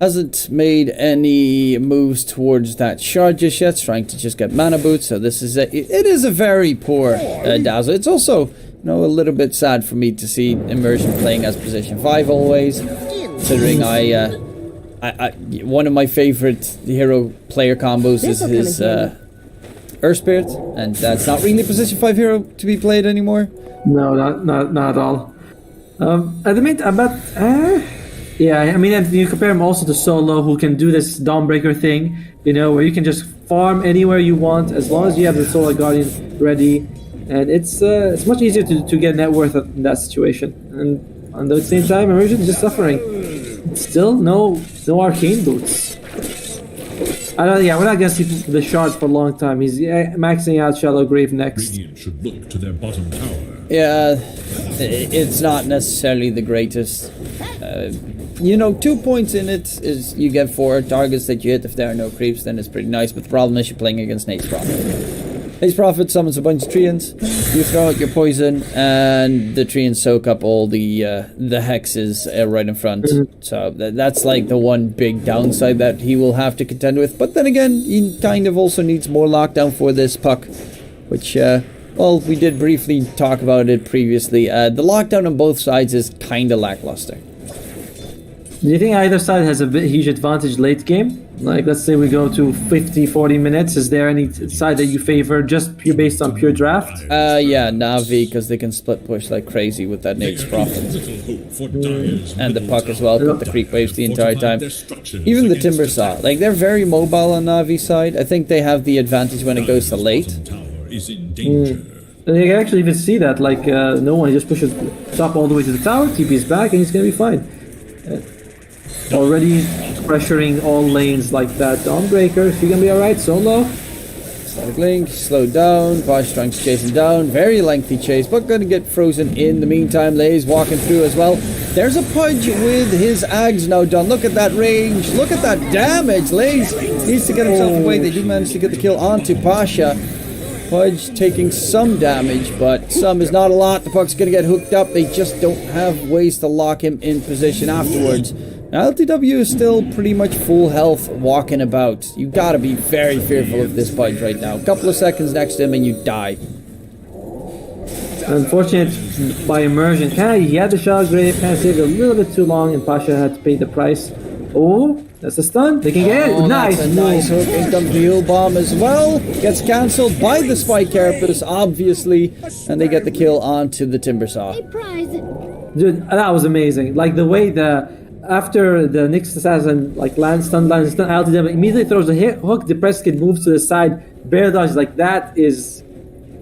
hasn't made any moves towards that shard just yet. Trying to just get mana boots. So this is it is a very poor Dazzle. It's also a little bit sad for me to see Immersion playing as position 5 always, considering I one of my favorite hero player combos is his Earth Spirit, and that's not really position 5 hero to be played anymore. No, not at all. At the meantime, but yeah, I mean, if you compare him also to Solo, who can do this Dawnbreaker thing, where you can just farm anywhere you want as long as you have the Solar Guardian ready, and it's much easier to get net worth in that situation. And at the same time, Immersion is just suffering. Still, no arcane boots. Yeah, we're not gonna see the shard for a long time. He's maxing out Shallow Grave next. Radiant should look to their bottom tower. Yeah, it's not necessarily the greatest. 2 points in it is you get 4 targets that you hit. If there are no creeps, then it's pretty nice. But the problem is you're playing against Nate's Prophet. Nate's Prophet summons a bunch of treants. You throw out your poison, and the treants soak up all the hexes right in front. So that's like the one big downside that he will have to contend with. But then again, he kind of also needs more lockdown for this puck, which well, we did briefly talk about it previously. The lockdown on both sides is kind of lackluster. Do you think either side has a huge advantage late game? Like, let's say we go to 50-40 minutes. Is there any side that you favor just based on pure draft? Yeah, Navi, because they can split push like crazy with that Nate's Prophet. And the puck as well, put the creep waves the entire time. Even the Timber Saw. Like, they're very mobile on Navi's side. I think they have the advantage when it goes to late. And you can actually even see that, like, no one just pushes top all the way to the tower, TP's back, and he's gonna be fine. Already pressuring all lanes like that. Dawnbreaker, is he gonna be alright? Solo? Static Link, slowed down. Posh trying to chase him down. Very lengthy chase, but gonna get frozen in the meantime. Lay's walking through as well. There's a Pudge with his Ags now done. Look at that range. Look at that damage. Lay's needs to get himself away. They do manage to get the kill onto Pasha. Pudge taking some damage, but some is not a lot. The puck's gonna get hooked up. They just don't have ways to lock him in position afterwards. Now, LTW is still pretty much full health walking about. You gotta be very fearful of this Pudge right now. A couple of seconds next to him and you die. Unfortunate by Immersion. He had the Shallow Grave, kind of saved a little bit too long, and Pasha had to pay the price. Oh, that's a stun. They can get it. Nice. That's a nice hook. In comes the Heal Bomb as well. Gets cancelled by the Spike Carapace, obviously. And they get the kill onto the Timber Saw. Dude, that was amazing. Like, the way after the Nyx Assassin lands stun, LTW immediately throws a hook, the press kid moves to the side, bear dodge, like that is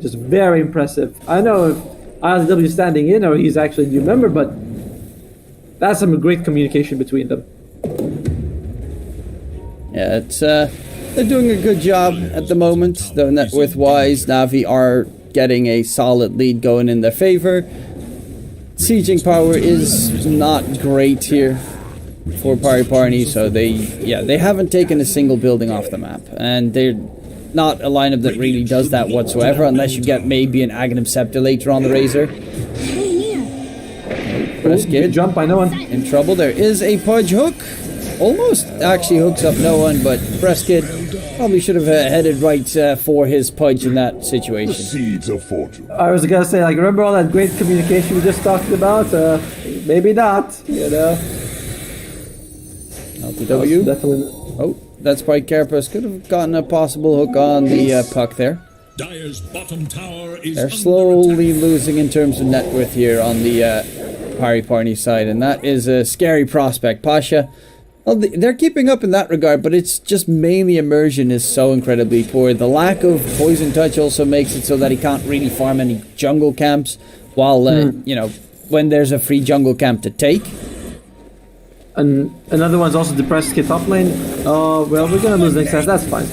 just very impressive. I don't know if LTW is standing in or he's actually a new member, but that's some great communication between them. Yeah, it's they're doing a good job at the moment, though net worth wise, Navi are getting a solid lead going in their favor. Sieging power is not great here for PARI, so they haven't taken a single building off the map, and they're not a lineup that really does that whatsoever, unless you get maybe an Aghanim Scepter later on the Razor. Press Kid jump by no one. In trouble. There is a Pudge hook. Almost actually hooks up no one, but Press Kid probably should have headed right for his Pudge in that situation. Seeds of fortune. I was gonna say, remember all that great communication we just talked about? Maybe not, LTW. Definitely. Oh, that Spike Carapace could have gotten a possible hook on the puck there. Dire's bottom tower is They're slowly losing in terms of net worth here on the PARI side, and that is a scary prospect. Pasha Well, they're keeping up in that regard, but it's just mainly immersion is so incredibly poor. The lack of poison touch also makes it so that he can't really farm any jungle camps, while, you know, when there's a free jungle camp to take. And another one's also Depressed Kid top lane. Oh, well, we're gonna lose next time, that's fine.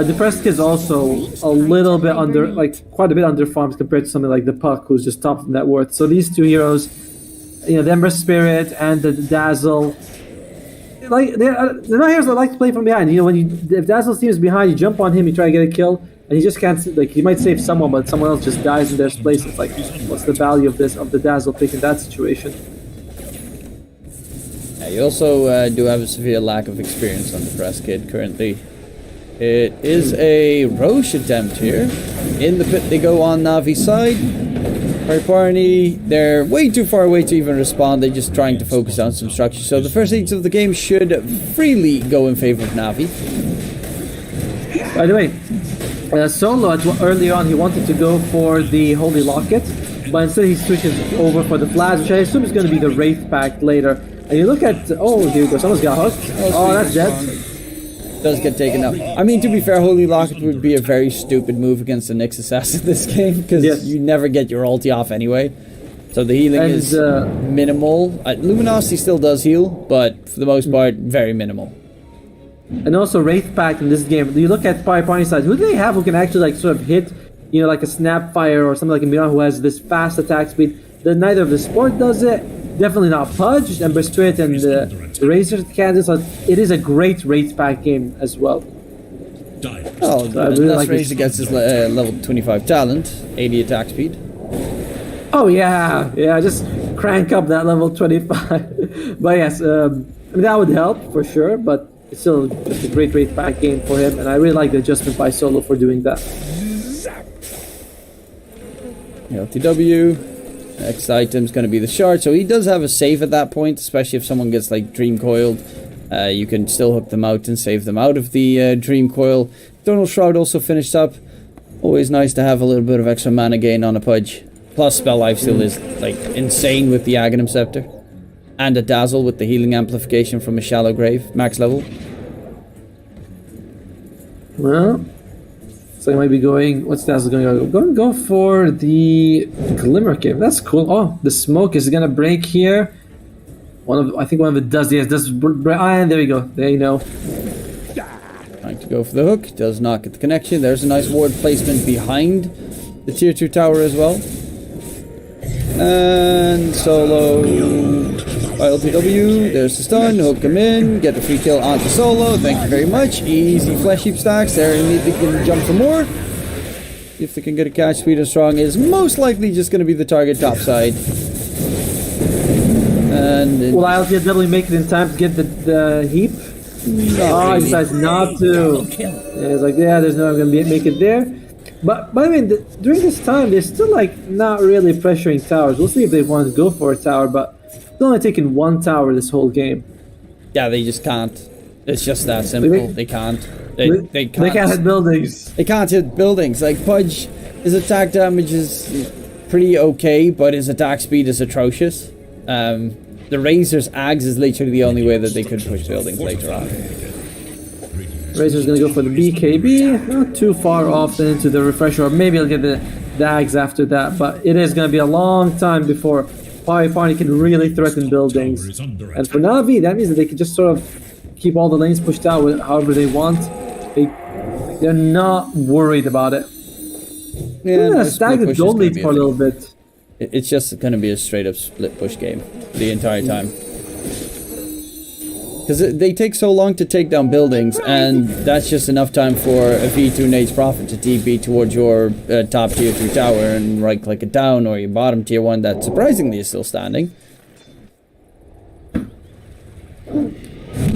Depressed Kid's also a little bit under, like, quite a bit under farms compared to something like the Puck, who's just top of net worth. So these two heroes, you know, the Ember Spirit and the Dazzle, like they're not heroes that like to play from behind. You know, if Dazzle's team is behind, you jump on him, you try to get a kill, and he just can't. Like he might save someone, but someone else just dies in their place. It's like, what's the value of the Dazzle pick in that situation? Yeah, you also do have a severe lack of experience on the Press Kid currently. It is a Roche attempt here. In the pit they go on Navi side. PARNI, they're way too far away to even respond. They're just trying to focus on some structure. So the first innings of the game should freely go in favor of Navi. By the way, Solo, early on, he wanted to go for the Holy Locket, but instead he switches over for the Flash, which I assume is going to be the Wraith pack later. And you look at... Oh, here we go. Someone's got hooked. Oh, that's dead. Does get taken up. I mean, to be fair, Holy Locket would be a very stupid move against the Nyx Assassin this game, because you never get your ulti off anyway. So the healing is minimal. Luminosity still does heal, but for the most part, very minimal. And also Wraith Pact in this game, you look at PARNI side, who do they have who can actually like sort of hit, you know, like a Snapfire or something like a Miran who has this fast attack speed? Neither of the Sport does it. Definitely not Pudge, Ember Spirit, and Razor Candace. It is a great Wraith Pack game as well. Oh, so really like Razor gets his level 25 talent, 80 attack speed. Oh yeah, just crank up that level 25. But yes, I mean, that would help for sure, but it's still just a great Wraith Pack game for him, and I really like the adjustment by Solo for doing that. LTW. Next item's going to be the shard, so he does have a save at that point, especially if someone gets like Dream Coiled. You can still hook them out and save them out of the Dream Coil. Donal Shroud also finished up. Always nice to have a little bit of extra mana gain on a Pudge. Plus spell lifesteal is like insane with the Aghanim Scepter. And a Dazzle with the healing amplification from a Shallow Grave, max level. Well, so I might be going. What's Dazzle going to go for the Glimmer Cave. That's cool. Oh, the smoke is gonna break here. I think one of it does. Yes, does. And there you go. There you know. Trying to go for the hook. Does not get the connection. There's a nice ward placement behind the tier 2 tower as well. And Solo LTW, there's the stun, hook him in, get the free kill onto Solo, thank you very much. Easy flesh heap stacks, there immediately can jump for more. If they can get a catch, Sweet and Strong is most likely just going to be the target top side. And will LTW make it in time to get the heap? No, he decides not to. Yeah, it's like, yeah, there's no going to make it there. But I mean, during this time, they're still like not really pressuring towers. We'll see if they want to go for a tower, but they're only taking one tower this whole game. Yeah, they just can't. It's just that simple. They can't. They can't. They can't hit buildings. They can't hit buildings. Like Pudge, his attack damage is pretty okay, but his attack speed is atrocious. The Razor's Ags is literally the only way that they could push buildings later on. Razor's gonna go for the BKB, not too far off then into the refresher, or maybe he'll get the Dags after that, but it is gonna be a long time before PARNI can really threaten buildings. And for Navi, that means that they can just sort of keep all the lanes pushed out however they want. They're not worried about it. Yeah, they're gonna stack the gold lead for a little bit. It's just gonna be a straight up split push game the entire time. Because they take so long to take down buildings, and that's just enough time for a V2 Nate's Prophet to TP towards your top tier 2 tower and right click it down, or your bottom tier 1 that surprisingly is still standing.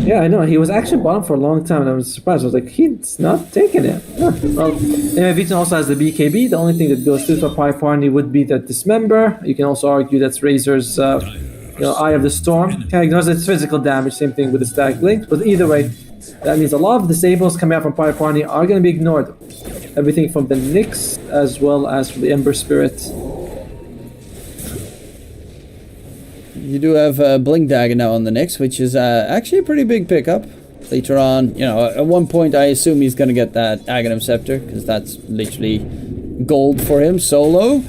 Yeah, I know. He was actually bottom for a long time, and I was surprised. I was like, he's not taking it. Well, anyway, V2 also has the BKB. The only thing that goes through for PARNI would be the Dismember. You can also argue that's Razor's Eye of the Storm. Kind of ignores its physical damage, same thing with the Static Blink. But either way, that means a lot of disables coming out from PARNI are going to be ignored. Everything from the Nyx as well as from the Ember Spirit. you do have Blink Dagger now on the Nyx, which is actually a pretty big pickup. Later on, you know, at one point I assume he's going to get that Aghanim Scepter, because that's literally gold for him. Solo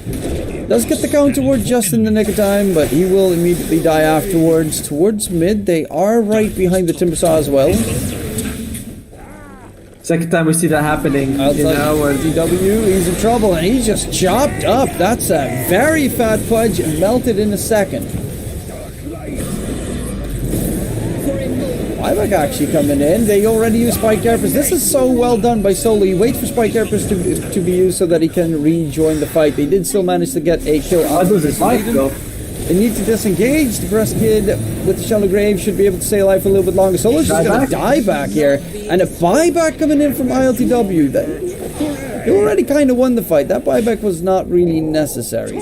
does get the counter ward just in the nick of time, but he will immediately die afterwards. Towards mid, they are right behind the Timbersaw as well. Second time we see that happening. Outside DW, he's in trouble, and he's just chopped up. That's a very fat Pudge, melted in a second. Buyback actually coming in. They already use Spike Carapace. This is so well done by Solo. He waits for Spike Carapace to be used so that he can rejoin the fight. They did still manage to get a kill out of this fight, though. They need to disengage. The Breast Kid with the Shallow Grave should be able to stay alive for a little bit longer. Solo's just going to die back here. And a buyback coming in from ILTW. They already kind of won the fight. That buyback was not really necessary.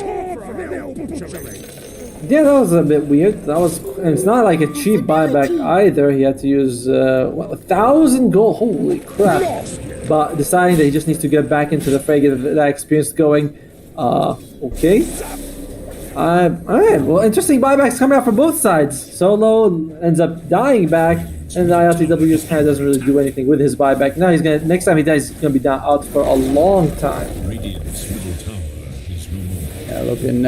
Yeah, that was a bit weird. And it's not like a cheap buyback either. He had to use 1,000 gold. Holy crap! But deciding that he just needs to get back into the fray, get that experience going. Okay. Alright, well, interesting buybacks coming out from both sides. Solo ends up dying back, and the ILTW just kind of doesn't really do anything with his buyback. Now next time he dies, he's gonna be down out for a long time. Radiant's middle tower is no more. Yeah, looking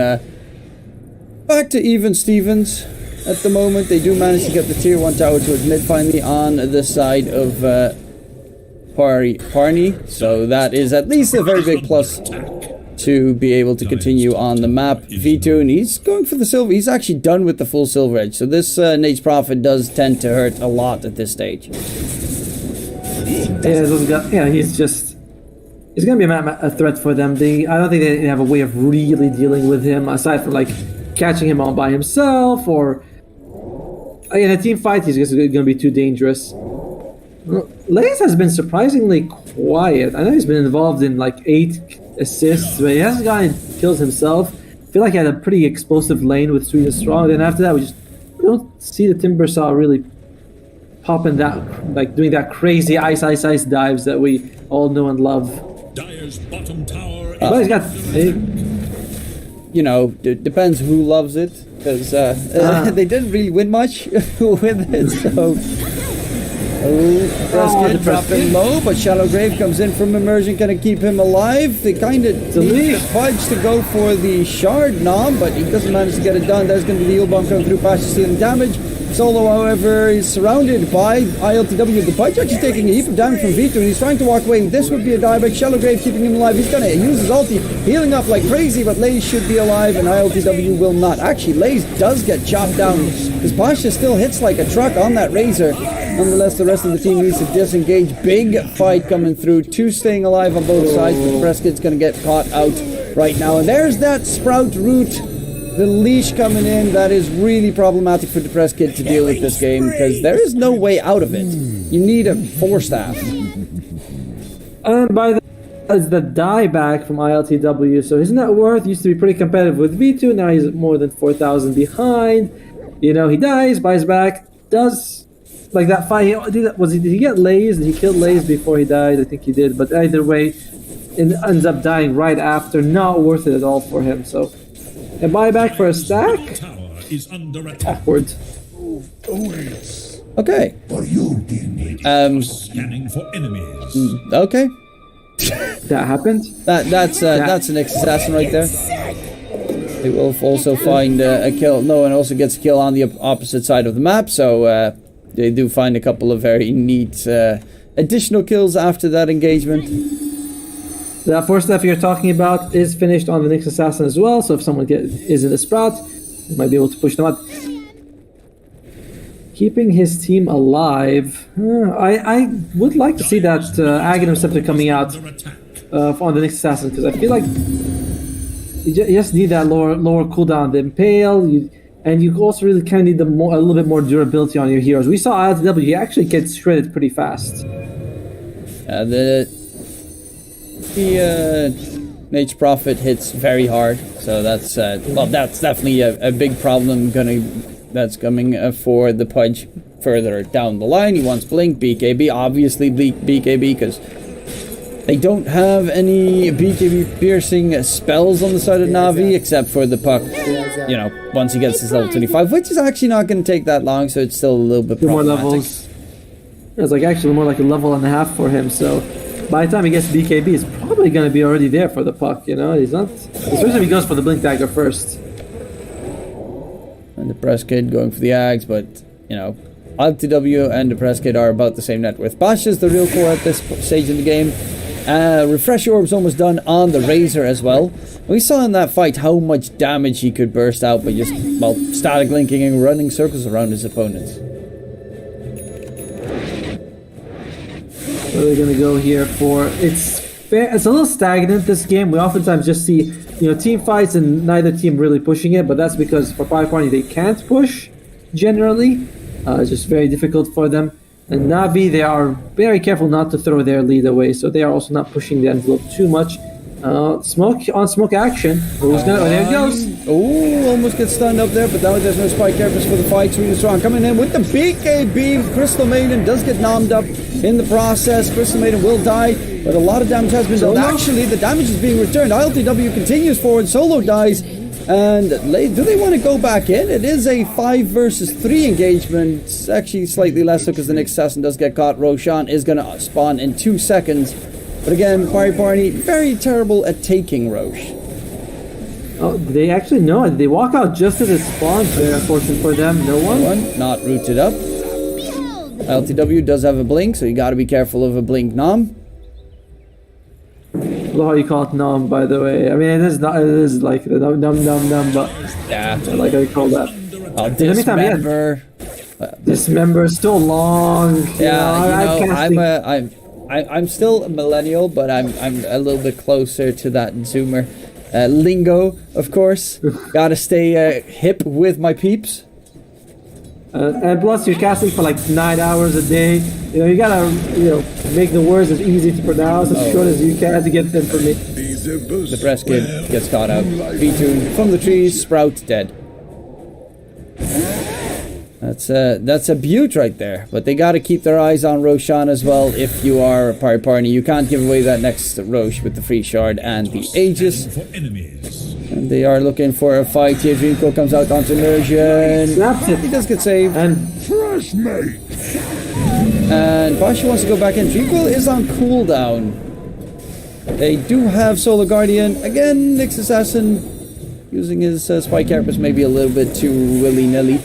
back to even Stevens at the moment. They do manage to get the tier 1 tower towards mid finally on the side of PARNI. So that is at least a very big plus to be able to continue on the map. V2, and he's going for the silver. He's actually done with the full silver edge. So this Nate's Prophet does tend to hurt a lot at this stage. Yeah, he's gonna be a threat for them. I don't think they have a way of really dealing with him aside from like catching him all by himself, or in a team fight he's just gonna be too dangerous. Lays has been surprisingly quiet. I know he's been involved in like 8 assists, but he hasn't gotten kills himself. I feel like he had a pretty explosive lane with Sweet and Strong. Then after that, we don't see the Timbersaw really popping that, like doing that crazy ice dives that we all know and love. Dire's bottom tower. But he's got, you know, it depends who loves it, because they didn't really win much with it. So. Breast Kid dropping low, but Shallow Grave comes in from Immersion, gonna keep him alive. They kind of need the Pudge to go for the Shard Nom, but he doesn't manage to get it done. There's gonna be the Eel Bomb coming through, Pasha stealing damage. Solo, however, is surrounded by ILTW. The Pudge actually taking a heap of damage from V2, and he's trying to walk away. This would be a dieback. Shallow Grave keeping him alive. He's gonna use his ulti, healing up like crazy, but Lays should be alive, and ILTW will not. Actually, Lays does get chopped down, because Pasha still hits like a truck on that Razor. Nonetheless, the rest of the team needs to disengage. Big fight coming through. 2 staying alive on both sides, but the Breast Kid's gonna get caught out right now. And there's that Sprout root. The leash coming in. That is really problematic for the Breast Kid to deal with this game, because there is no way out of it. You need a 4-staff. And by the dieback from ILTW, so his net worth used to be pretty competitive with V2. Now he's more than 4,000 behind. You know, he dies, buys back, does. Like that fight, did he get Lays? Did he kill Lays before he died? I think he did, but either way, it ends up dying right after. Not worth it at all for him. So, a buyback for a stack? Tower is under attack. Awkward. Okay. Scanning for enemies. Okay. That happened? That's an assassin right there. They will also find a kill. No one also gets a kill on the opposite side of the map, so they do find a couple of very neat additional kills after that engagement. The 4-staff you're talking about is finished on the Nyx Assassin as well, so if someone is in the Sprout, you might be able to push them out. Keeping his team alive. I would like to see that Aghanim Scepter coming out on the Nyx Assassin, because I feel like you just need that lower cooldown. The Impale, and you also really kind of need a little bit more durability on your heroes. We saw ILTW, he actually gets shredded pretty fast. The Nate's Prophet hits very hard, so that's definitely a big problem that's coming for the Pudge further down the line. He wants Blink, BKB, obviously BKB, because They don't have any BKB piercing spells on the side of Navi, except for the puck, you know, once he gets to level 25, which is actually not going to take that long, so it's still a little bit Two more problematic. levels. It's like actually more like a level and a half for him, so by the time he gets BKB, he's probably going to be already there for the puck, you know? He's not... Especially if he goes for the Blink Dagger first. And the Press Kid going for the Ags, but, you know, LTW and the Press Kid are about the same net worth. Bash is the real core at this stage in the game. Refresh Orb's almost done on the Razor as well. We saw in that fight how much damage he could burst out by just, well, static linking and running circles around his opponents. What are they going to go here for? It's a little stagnant, this game. We oftentimes just see, you know, team fights and neither team really pushing it, but that's because for PARI they can't push, generally. It's just very difficult for them. And Navi, they are very careful not to throw their lead away, so they are also not pushing the envelope too much. Smoke on smoke action. Who's gonna? Oh, there it goes. Oh, almost gets stunned up there, but now there's no spike characters for the fight. Really strong coming in with the BKB. Crystal Maiden does get nommed up in the process. Crystal Maiden will die, but a lot of damage has been done. Actually, the damage is being returned. ILTW continues forward. Solo dies. And do they want to go back in? It is a 5 versus 3 engagement. It's actually slightly less so because the next assassin does get caught. Roshan is going to spawn in 2 seconds. But again, PARI very terrible at taking Roche. Oh, they actually know it. They walk out just as it spawns. Very unfortunate for them. No one. Not rooted up. LTW does have a blink, so you got to be careful of a blink nom. I love how you call it nom, by the way. I mean, it is not. It is like the num, but Yeah. I like how you call that. Oh, dismember. Dismember is still long. Yeah, I'm still a millennial, but I'm a little bit closer to that Zoomer lingo, of course. Gotta stay hip with my peeps. And plus, you're casting for like 9 hours a day. You know, you gotta, make the words as easy to pronounce, as short as you can to get them for me. The Press Kid gets caught out. V2 from the trees, Sprout dead. That's a beaut right there. But they got to keep their eyes on Roshan as well. If you are a PARI, you can't give away that next Roche with the free shard and the Aegis. And they are looking for a fight here. Dreamco comes out onto immersion. Snaps it. He does get saved. And Bashi wants to go back in. Dreamco is on cooldown. They do have Solar Guardian. Again, Nyx Assassin using his spike carapace maybe a little bit too willy-nilly.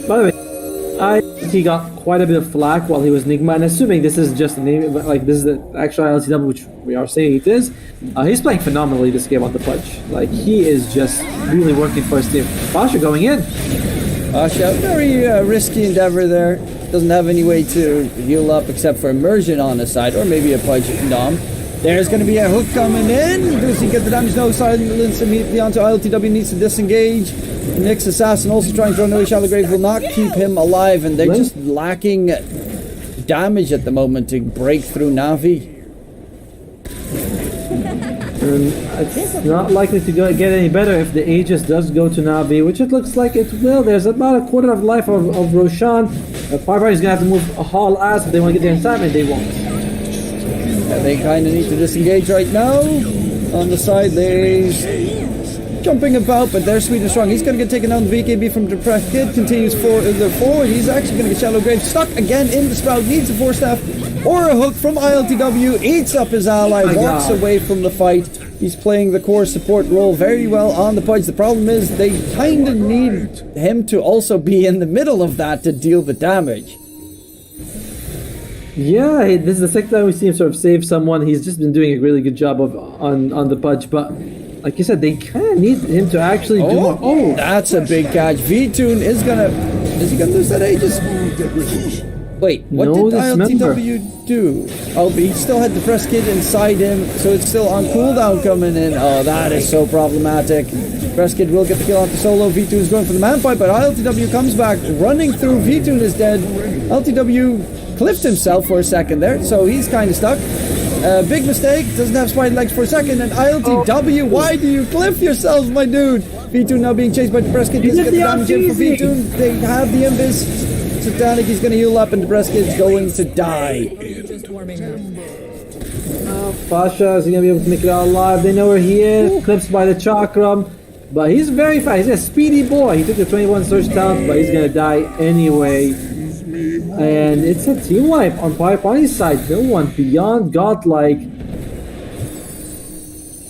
by the way, he got quite a bit of flack while he was Nigma, and assuming this is just a name, like this is the actual LCW, which we are saying it is, he's playing phenomenally this game on the Pudge. Like, he is just really working for his team. Pasha going in. Pasha, very risky endeavor there. Doesn't have any way to heal up except for immersion on his side, or maybe a Pudge Dom. There's going to be a hook coming in. Does he get the damage? No, silence immediately onto ILTW, needs to disengage. Nyx Assassin also trying to throw another Shallow Grave, will not keep him alive, and they're just lacking damage at the moment to break through Navi. It's not likely to get any better if the Aegis does go to Navi, which it looks like it will. There's about a quarter of life of Roshan. PARI is going to have to move a haul ass if they want to get there in time, and they won't. They kind of need to disengage right now. On the side, they're jumping about, but they're sweet and strong. He's going to get taken down. The VKB from Depressed Kid continues forward. He's actually going to get Shallow Grave stuck again in the Sprout. Needs a Force Staff or a hook from ILTW. Eats up his ally, walks away from the fight. He's playing the core support role very well on the Pudge. The problem is they kind of need him to also be in the middle of that to deal the damage. Yeah, this is the second time we see him sort of save someone. He's just been doing a really good job on the Pudge, but like you said, they kind of need him to actually do more. Oh, that's a big catch. V-Tune is he gonna lose that Aegis? Wait, what did ILTW do? Oh, but he still had the Press Kid inside him, so it's still on cooldown coming in. Oh, that is so problematic. Press Kid will get the kill onto Solo. V-Tune is going for the man fight, but ILTW comes back, running through. V-Tune is dead. LTW clipped himself for a second there, so he's kind of stuck. Big mistake, doesn't have spider legs for a second, and ILTW, why do you cliff yourselves, my dude? V-Tune now being chased by the Press Kid, doesn't get the damage in for V-Tune. They have the Invis. Satanic, he's going to heal up, and Debreska is going to die. Pasha, is he going to be able to make it out alive? They know where he is. Clipped by the Chakram. But he's very fast. He's a speedy boy. He took the 21 search down, but he's going to die anyway. And it's a team wipe on PARNI's side. No one beyond godlike.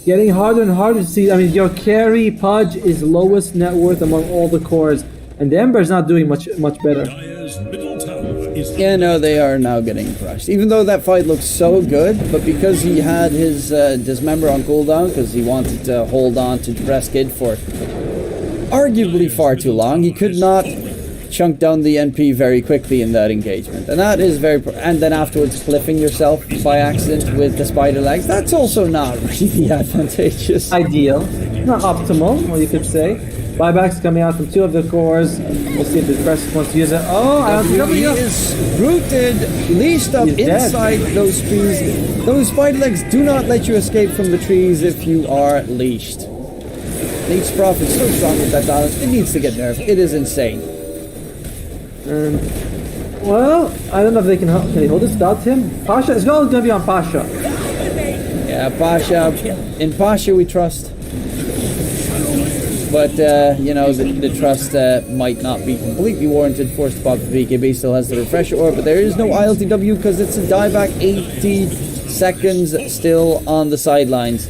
Getting harder and harder to see. I mean, your carry, Pudge, is lowest net worth among all the cores. And the Ember's not doing much better. Dire's middle tower is Yeah, no, they are now getting crushed. Even though that fight looked so good, but because he had his Dismember on cooldown, because he wanted to hold on to Debreska for arguably far too long, he could not chunk down the NP very quickly in that engagement. And that is very... And then afterwards clipping yourself by accident with the spider legs, that's also not really advantageous. Ideal. Not optimal, what you could say. Buybacks coming out from two of the cores. We'll see if the press wants to use it. Oh, He is rooted, leashed up He's dead. inside those trees. Those spider legs do not let you escape from the trees if you are leashed. Leech Prof is so strong with that balance, it needs to get nerfed. It is insane. Well, I don't know if they can he hold this without him? Pasha, it's all going to be on Pasha. Yeah, Pasha. In Pasha we trust. But, you know, the trust might not be completely warranted. Forced to pop the BKB still has the refresher orb, but there is no ILTW because it's a dieback 80 seconds still on the sidelines.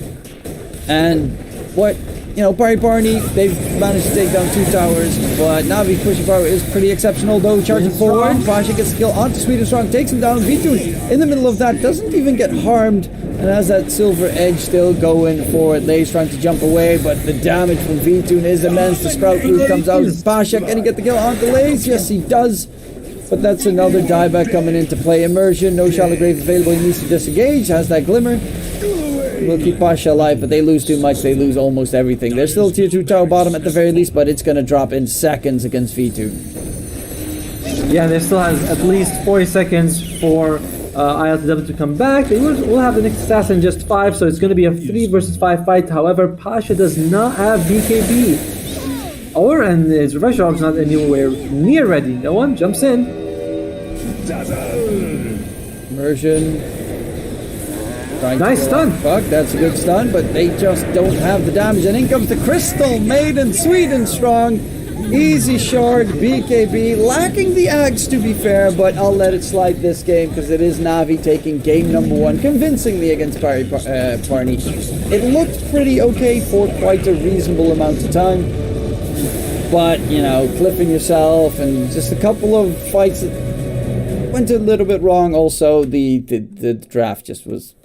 And what, you know, PARNI, they've managed to take down 2 towers, but Navi's pushing power is pretty exceptional though. Charging forward, Pasha gets the kill onto Sweet and Strong, takes him down. V2 in the middle of that, doesn't even get harmed, and has that silver edge still going forward. Lay's trying to jump away, but the damage from V2 is immense. The Sprout Root comes out. Pasha, can he get the kill onto Lays? Yes, he does. But that's another dieback coming into play. Immersion, no Shallow Grave available. He needs to disengage, has that Glimmer. We'll keep Pasha alive, but they lose too much. They lose almost everything. They're still tier 2 tower bottom at the very least, but it's going to drop in seconds against V2. Yeah, they still has at least 40 seconds for ILTW to come back. They will have the next assassin in just 5, so it's going to be a 3 versus 5 fight. However, Pasha does not have BKB. And his refresher orb's not anywhere near ready. No one jumps in. Immersion. Nice stun. Fuck, that's a good stun, but they just don't have the damage. And in comes the Crystal Maiden, sweet and strong. Easy shard, BKB, lacking the Axe to be fair, but I'll let it slide this game because it is Navi taking game number 1 convincingly against PARNI. It looked pretty okay for quite a reasonable amount of time, but, you know, clipping yourself and just a couple of fights that went a little bit wrong. Also, the draft just was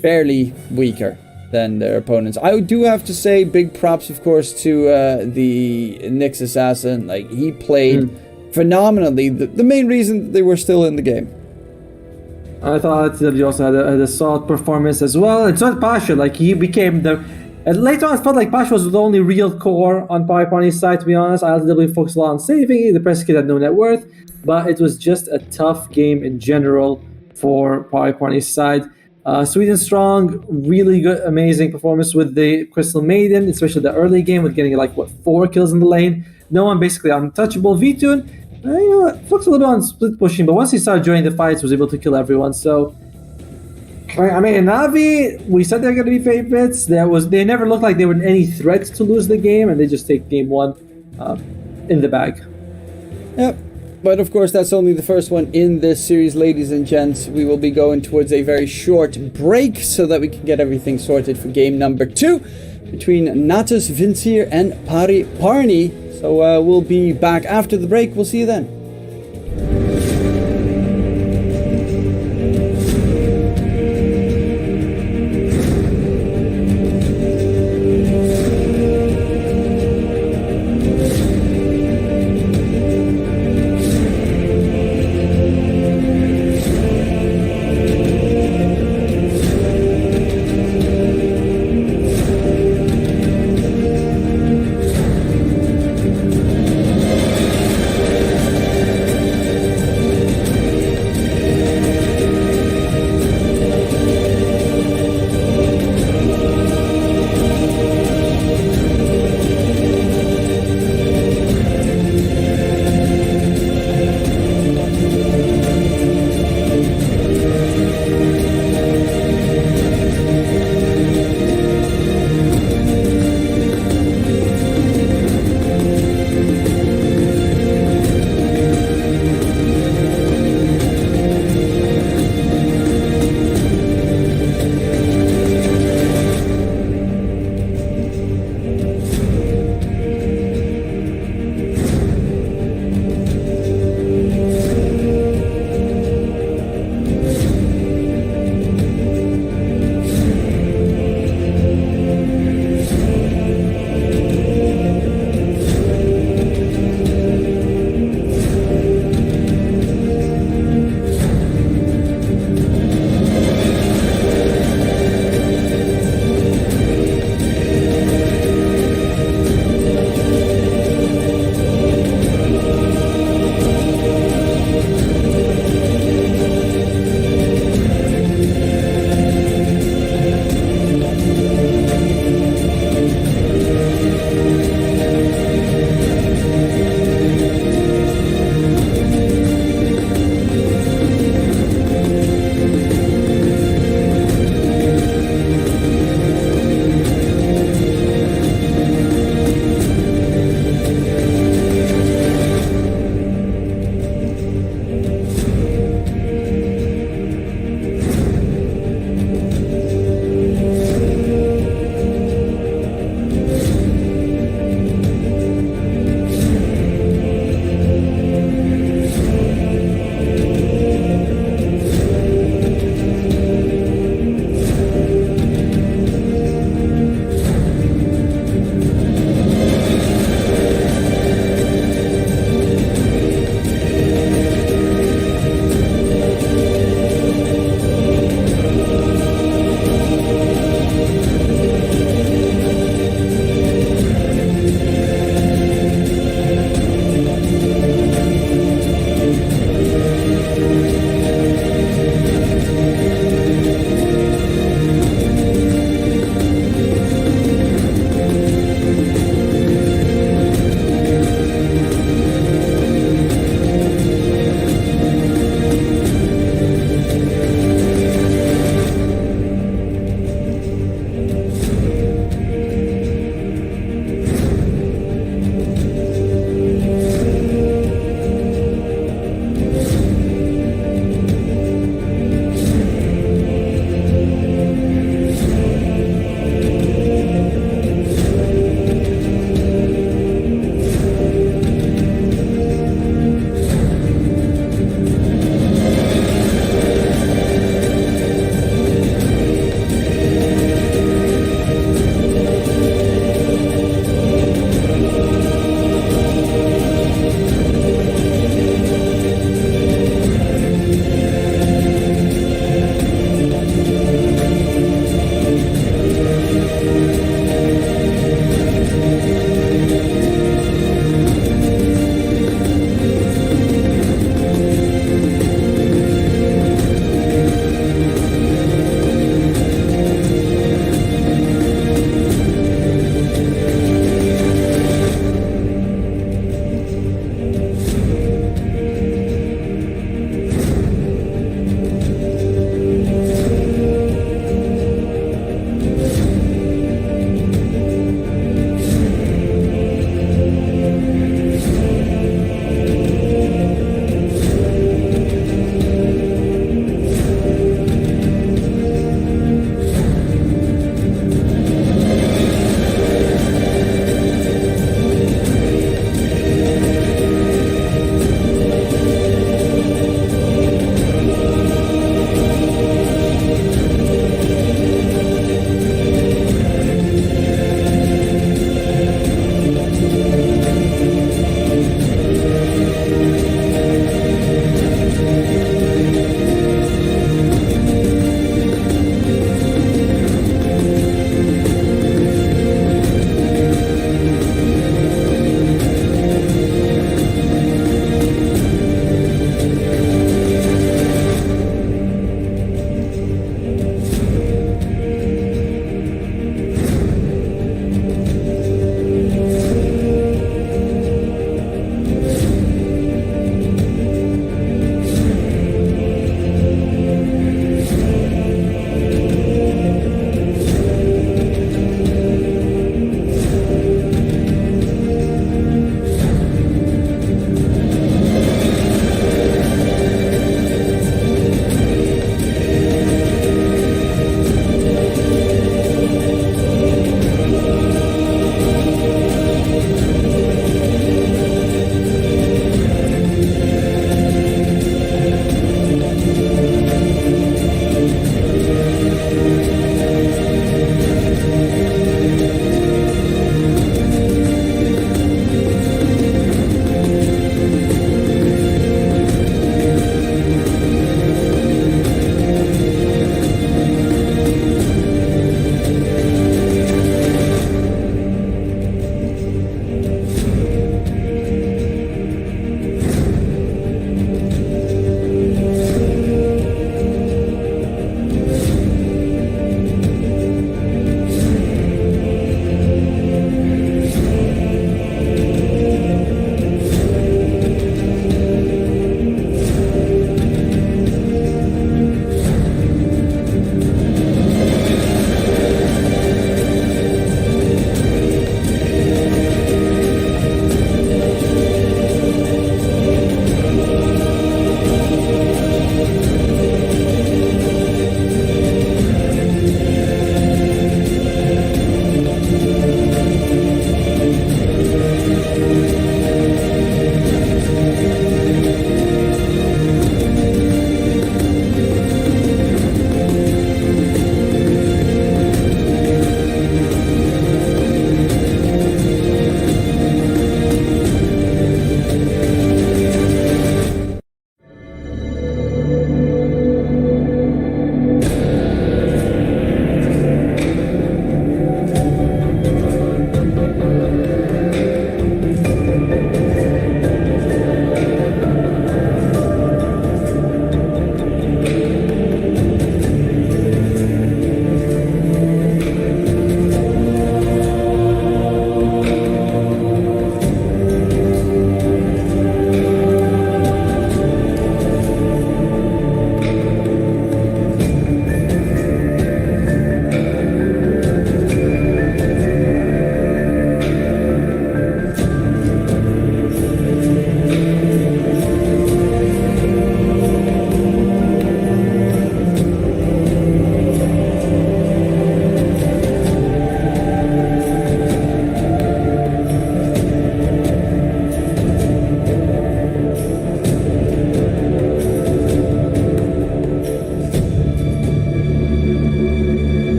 fairly weaker than their opponents. I do have to say big props, of course, to the Nyx Assassin. Like, he played phenomenally. The main reason they were still in the game. I thought that he also had a solid performance as well. It's not Pasha. Like, he became the... And later on, it felt like Pasha was the only real core on PARNI's side, to be honest. ILTW focused a lot on saving. The press kid had no net worth. But it was just a tough game in general for PARNI's side. Sweet and Strong, really good, amazing performance with the Crystal Maiden, especially the early game with getting like, 4 kills in the lane. No one basically untouchable. V2, focused a little bit on split pushing, but once he started joining the fights, was able to kill everyone. So, I mean, in Navi, we said they're going to be favorites. They never looked like they were any threats to lose the game, and they just take game 1 in the bag. Yep. But of course, that's only the first one in this series, ladies and gents. We will be going towards a very short break so that we can get everything sorted for game number 2 between Natus Vincier and PARNI. So we'll be back after the break. We'll see you then.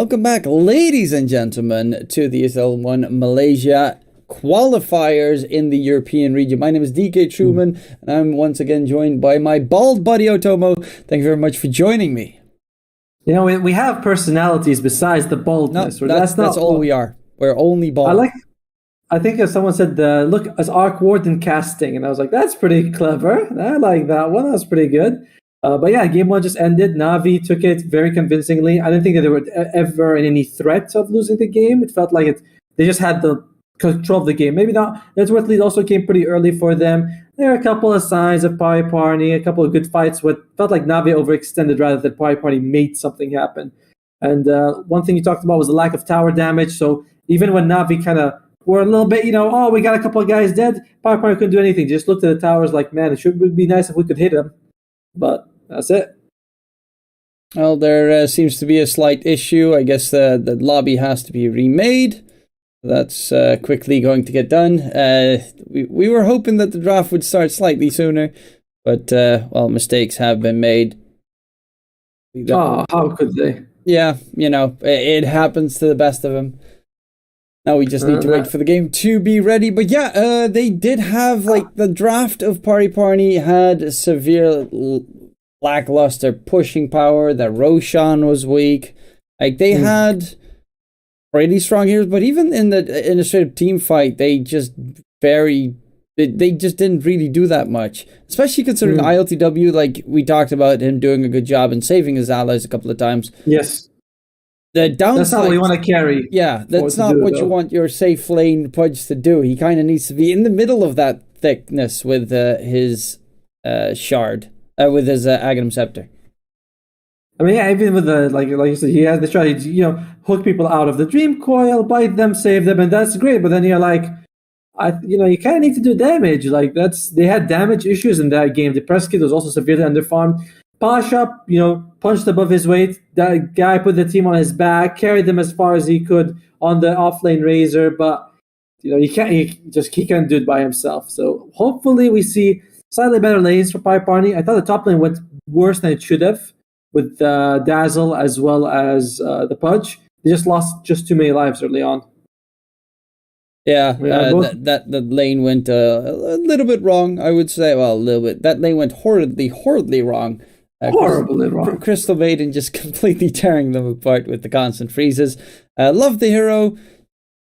Welcome back, ladies and gentlemen, to the ESL1 Malaysia qualifiers in the European region. My name is DK Truman, and I'm once again joined by my bald buddy Otomo. Thank you very much for joining me. You know, we have personalities besides the baldness. No, that's all we are. We're only bald. I think if someone said, look, as Arc Warden casting, and I was like, that's pretty clever. I like that one. That was pretty good. But yeah, game one just ended. Navi took it very convincingly. I didn't think that they were ever in any threat of losing the game. It felt like they just had the control of the game. Maybe not. Network lead also came pretty early for them. There are a couple of signs of PARNI, a couple of good fights. What felt like Navi overextended rather than PARNI made something happen. And one thing you talked about was the lack of tower damage. So even when Navi kind of were a little bit, we got a couple of guys dead, PARNI couldn't do anything. Just looked at the towers like, man, would be nice if we could hit them. But that's it. Well, there seems to be a slight issue. I guess the lobby has to be remade. That's quickly going to get done. We were hoping that the draft would start slightly sooner, but, mistakes have been made. Oh, how could they? Yeah, it happens to the best of them. Now we just need to wait for the game to be ready. But yeah, they did have, the draft of PARNI had severe lackluster pushing power. That Roshan was weak. They had pretty strong heroes, but even in the initiative team fight, they just didn't really do that much. Especially considering ILTW, we talked about him doing a good job and saving his allies a couple of times. Yes. The downside, that's not what you want to carry. Yeah, that's not what you want your safe lane Pudge to do. He kind of needs to be in the middle of that thickness with his shard, with his Aghanim Scepter. I mean, yeah, even with the like you said, he has the strategy, hook people out of the Dream Coil, bite them, save them, and that's great. But then you're like, you kind of need to do damage. They had damage issues in that game. The press kit was also severely underfarmed. Pasha, punched above his weight. That guy put the team on his back, carried them as far as he could on the offlane Razor, but he can't do it by himself. So hopefully we see slightly better lanes for PARNI. I thought the top lane went worse than it should have with Dazzle as well as the Pudge. They just lost too many lives early on. Yeah, that lane went a little bit wrong, I would say. Well, a little bit. That lane went horribly wrong. Horribly wrong. Crystal Maiden just completely tearing them apart with the constant freezes. Love the hero.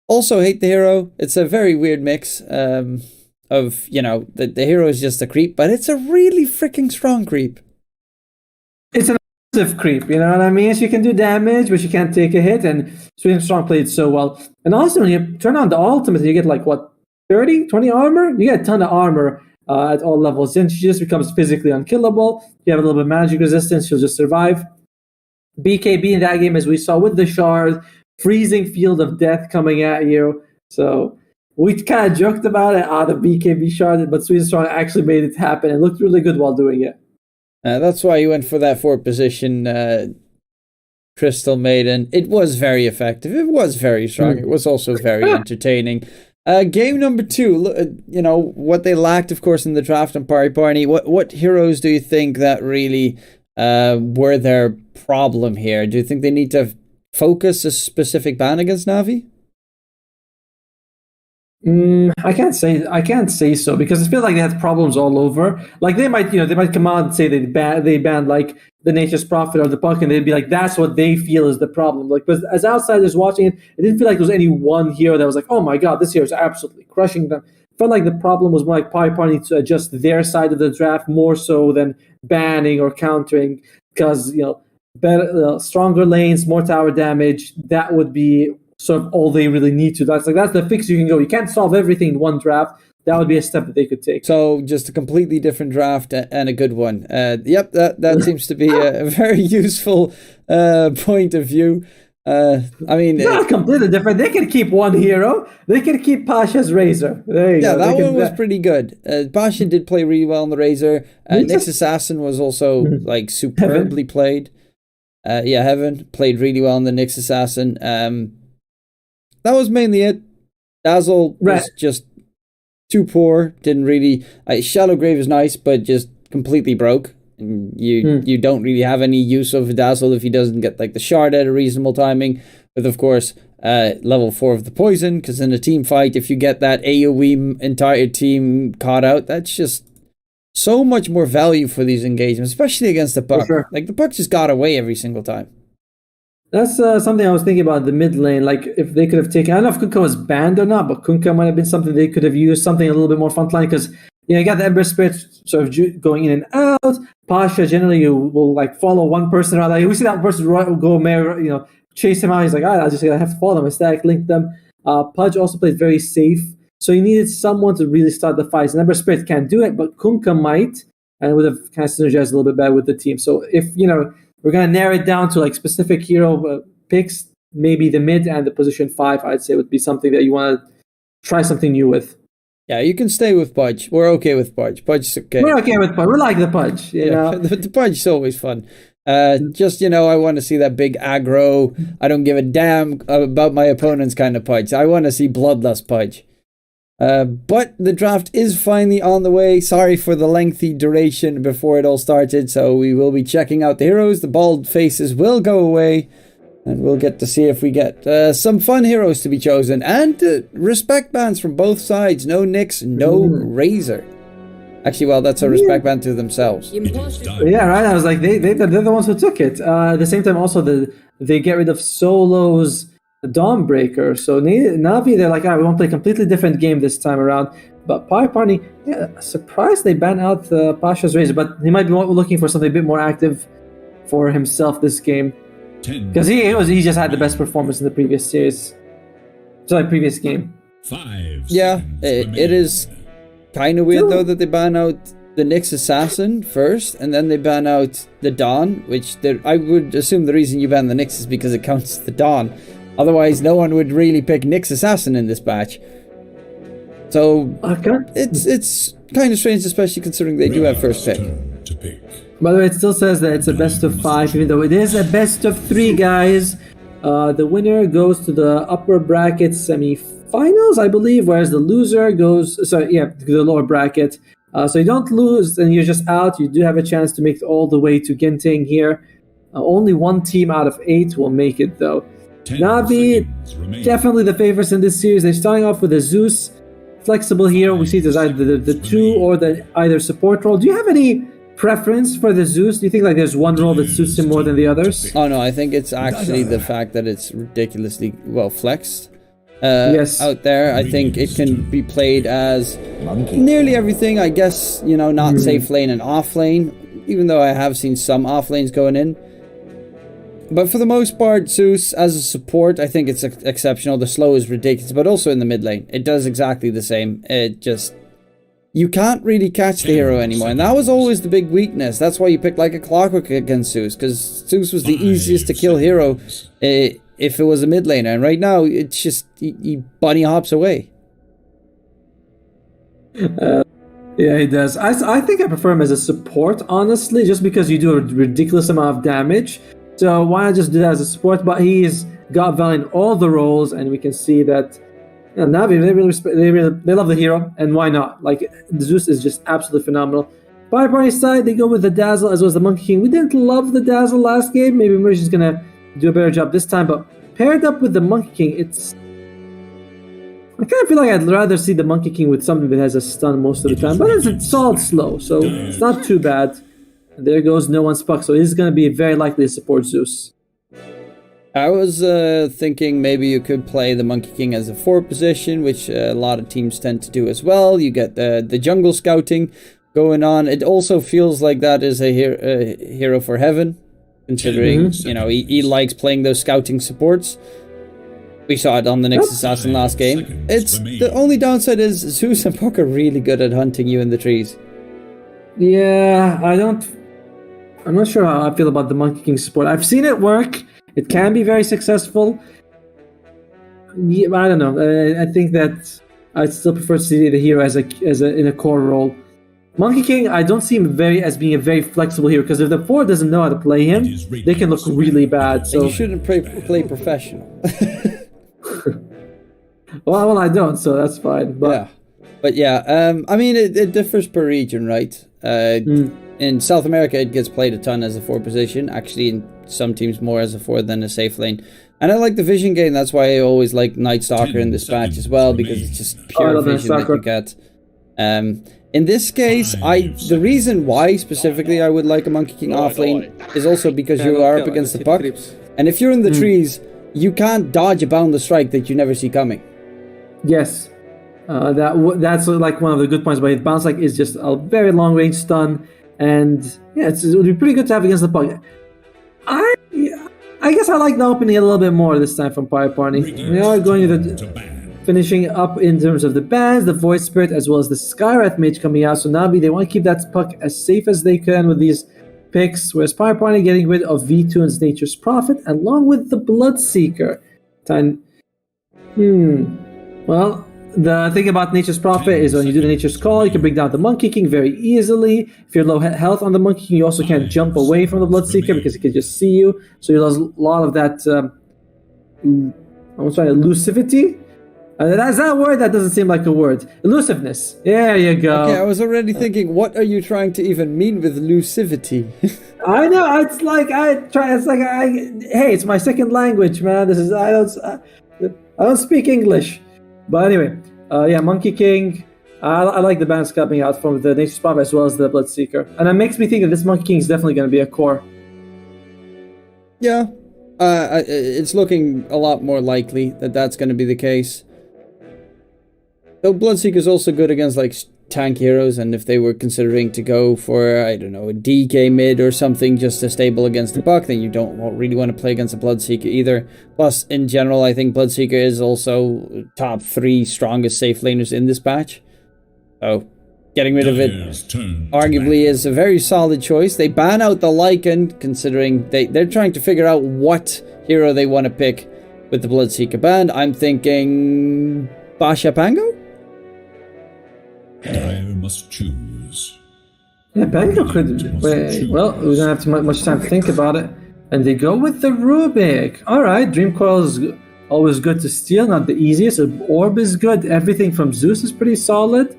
Also hate the hero. It's a very weird mix of, the hero is just a creep, but it's a really freaking strong creep. It's an aggressive creep, you know what I mean? She can do damage, but she can't take a hit, and Sweden Strong played so well. And also, when you turn on the ultimate, you get 30, 20 armor? You get a ton of armor at all levels. Then she just becomes physically unkillable. You have a little bit of magic resistance, she'll just survive. BKB in that game, as we saw with the shard, freezing field of death coming at you. So we kind of joked about it, the BKB shard, but Sweden Strong actually made it happen and looked really good while doing it. That's why you went for that 4th position, Crystal Maiden. It was very effective. It was very strong. It was also very entertaining. Game number 2, what they lacked, of course, in the draft on PARNI. What heroes do you think that really were their problem here? Do you think they need to focus a specific ban against Navi? I can't say so, because I feel like they had problems all over. They might come out and say they banned the Nature's Prophet or the Punk, and they'd be like, that's what they feel is the problem. But as outsiders watching it, it didn't feel like there was any one hero that was like, oh my god, this hero is absolutely crushing them. It felt like the problem was more like PARNI to adjust their side of the draft more so than banning or countering, because better, stronger lanes, more tower damage, that would be sort of all they really need to. That's the fix you can go. You can't solve everything in one draft. That would be a step that they could take. So just a completely different draft and a good one. Yep, that seems to be a very useful point of view. Not completely different. They can keep one hero. They can keep Pasha's Razor. There you go. That one was pretty good. Pasha did play really well on the Razor. Nyx Assassin was also superbly played. Heaven played really well on the Nyx Assassin. That was mainly it. Dazzle was just too poor. Didn't really. Shallow Grave is nice, but just completely broke. You don't really have any use of Dazzle if he doesn't get like the shard at a reasonable timing. With of course level 4 of the poison, because in a team fight, if you get that AoE entire team caught out, that's just so much more value for these engagements, especially against the puck. Sure. Like the puck just got away every single time. That's something I was thinking about the mid lane. Like if they could have taken, I don't know if Kunkka was banned or not, but Kunkka might have been something they could have used, something a little bit more frontline, because you got the Ember Spirit sort of going in and out. Pasha generally you will like follow one person around. Like we see that person go chase him out. He's like, I have to follow them. I stack link them. Pudge also plays very safe, so you needed someone to really start the fights. And Ember Spirit can't do it, but Kunkka might, and would have kind of synergized a little bit better with the team. So if we're going to narrow it down to like specific hero picks, maybe the mid and the position 5, I'd say would be something that you want to try something new with. Yeah, you can stay with Pudge. We're okay with Pudge. Pudge's okay. We're okay with Pudge. We like the Pudge. You know? The Pudge is always fun. I want to see that big aggro, I don't give a damn about my opponents kind of Pudge. I want to see bloodlust Pudge. But the draft is finally on the way. Sorry for the lengthy duration before it all started. So we will be checking out the heroes. The bald faces will go away. And we'll get to see if we get some fun heroes to be chosen. And respect bans from both sides. No Nyx, no Razor. Actually, well, that's a respect ban to themselves. Yeah, right. I was like, they're the ones who took it. At the same time, also, they get rid of Solo's Dawnbreaker. So Navi, they're like, we want to play a completely different game this time around. But PARNI, surprised they banned out Pasha's Razor, but he might be looking for something a bit more active for himself this game. Because he just had the best performance in the previous series. Sorry, previous game. 5 Yeah, seconds it remaining. is kind of weird though that they ban out the Nyx Assassin first, and then they ban out the Dawn, which I would assume the reason you ban the Nyx is because it counts the Dawn. Otherwise, no one would really pick Nyx Assassin in this batch. So it's kind of strange, especially considering they do have first pick. Turn to pick. By the way, it still says that it's a best of 5, even though it is a best of 3, guys. The winner goes to the upper bracket semi-finals, I believe, whereas the loser goes, to the lower bracket. So you don't lose and you're just out. You do have a chance to make it all the way to Genting here. Only one team out of 8 will make it, though. 10 Navi, seconds remaining. definitely the favorites in this series. They're starting off with a Zeus. Flexible hero. We see there's either the 2 or the either support role. Do you have any preference for the Zeus? Do you think like there's one role that suits him more than the others? Oh no, I think it's actually the fact that it's ridiculously well flexed out there. I think it can be played as nearly everything. I guess, not safe lane and off lane, even though I have seen some off lanes going in. But for the most part, Zeus as a support, I think it's exceptional. The slow is ridiculous, but also in the mid lane, it does exactly the same. You can't really catch the hero anymore, and that was always the big weakness. That's why you picked like a Clockwork against Zeus, because Zeus was the easiest to kill hero if it was a mid laner, and right now it's just he bunny hops away. Yeah, he does. I think I prefer him as a support, honestly, just because you do a ridiculous amount of damage. So why not just do that as a support? But he's got value in all the roles, and we can see that Navi, they love the hero, and why not? Like, Zeus is just absolutely phenomenal. By PARNI's side, they go with the Dazzle as well as the Monkey King. We didn't love the Dazzle last game. Maybe Merish is gonna do a better job this time, but paired up with the Monkey King, I kind of feel like I'd rather see the Monkey King with something that has a stun most of the time, but it's a solid slow, so it's not too bad. And there goes no one's puck, so he's gonna be very likely to support Zeus. I was thinking maybe you could play the Monkey King as a 4 position, which a lot of teams tend to do as well. You get the jungle scouting going on. It also feels like that is a hero for heaven, considering he likes playing those scouting supports. We saw it on the Nyx Assassin last game. The only downside is Zeus and Puck are really good at hunting you in the trees. Yeah, I'm not sure how I feel about the Monkey King support. I've seen it work. It can be very successful. Yeah, I don't know. I think that I'd still prefer to see the hero in a core role. Monkey King, I don't see him as being a very flexible hero, because if the 4 doesn't know how to play him, they can look really bad. So you shouldn't play professional. well, I don't, so that's fine. But I mean, it differs per region, right? in South America, it gets played a ton as a 4 position. Actually, in some teams more as a 4 than a safe lane. And I like the vision gain. That's why I always like Night Stalker in this patch as well, because it's just pure vision that you get. In this case, the reason why specifically I would like a Monkey King offlane is also because you are up against the puck. And if you're in the trees, you can't dodge a boundless strike that you never see coming. Yes. That's like one of the good points about it. Bounce Like is just a very long range stun. And yeah, it would be pretty good to have against the puck. I guess I like the opening a little bit more this time from PARI. We are going to finishing up in terms of the bans, the Void Spirit, as well as the Skywrath Mage coming out. So Navi, they want to keep that puck as safe as they can with these picks, whereas PARI getting rid of V2's Nature's Prophet, along with the Bloodseeker. Well, the thing about Nature's Prophet is when you do the Nature's Call, you can bring down the Monkey King very easily. If you're low health on the Monkey King, you also can't jump away from the Bloodseeker because he can just see you. So you lose a lot of that, elusivity? Is that a word? That doesn't seem like a word. Elusiveness. There you go. Okay, I was already thinking, what are you trying to even mean with elusivity? I know. Hey, it's my second language, man. I don't speak English. But anyway, Monkey King. I like the bans coming out from the Nature's Prophet as well as the Bloodseeker, and it makes me think that this Monkey King is definitely going to be a core. Yeah, it's looking a lot more likely that that's going to be the case. Though Bloodseeker is also good against like tank heroes, and if they were considering to go for, I don't know, a DK mid or something just to stable against the puck, then you don't really want to play against a Bloodseeker either. Plus, in general, I think Bloodseeker is also top 3 strongest safe laners in this patch. So, getting rid of it arguably is a very solid choice. They ban out the Lycan, considering they're trying to figure out what hero they want to pick with the Bloodseeker ban. I'm thinking Basha Pango? I must choose. Yeah, Pango could. Wait, well, we don't have too much time to think about it. And they go with the Rubik. Alright, Dream Coil is always good to steal, not the easiest. Orb is good. Everything from Zeus is pretty solid.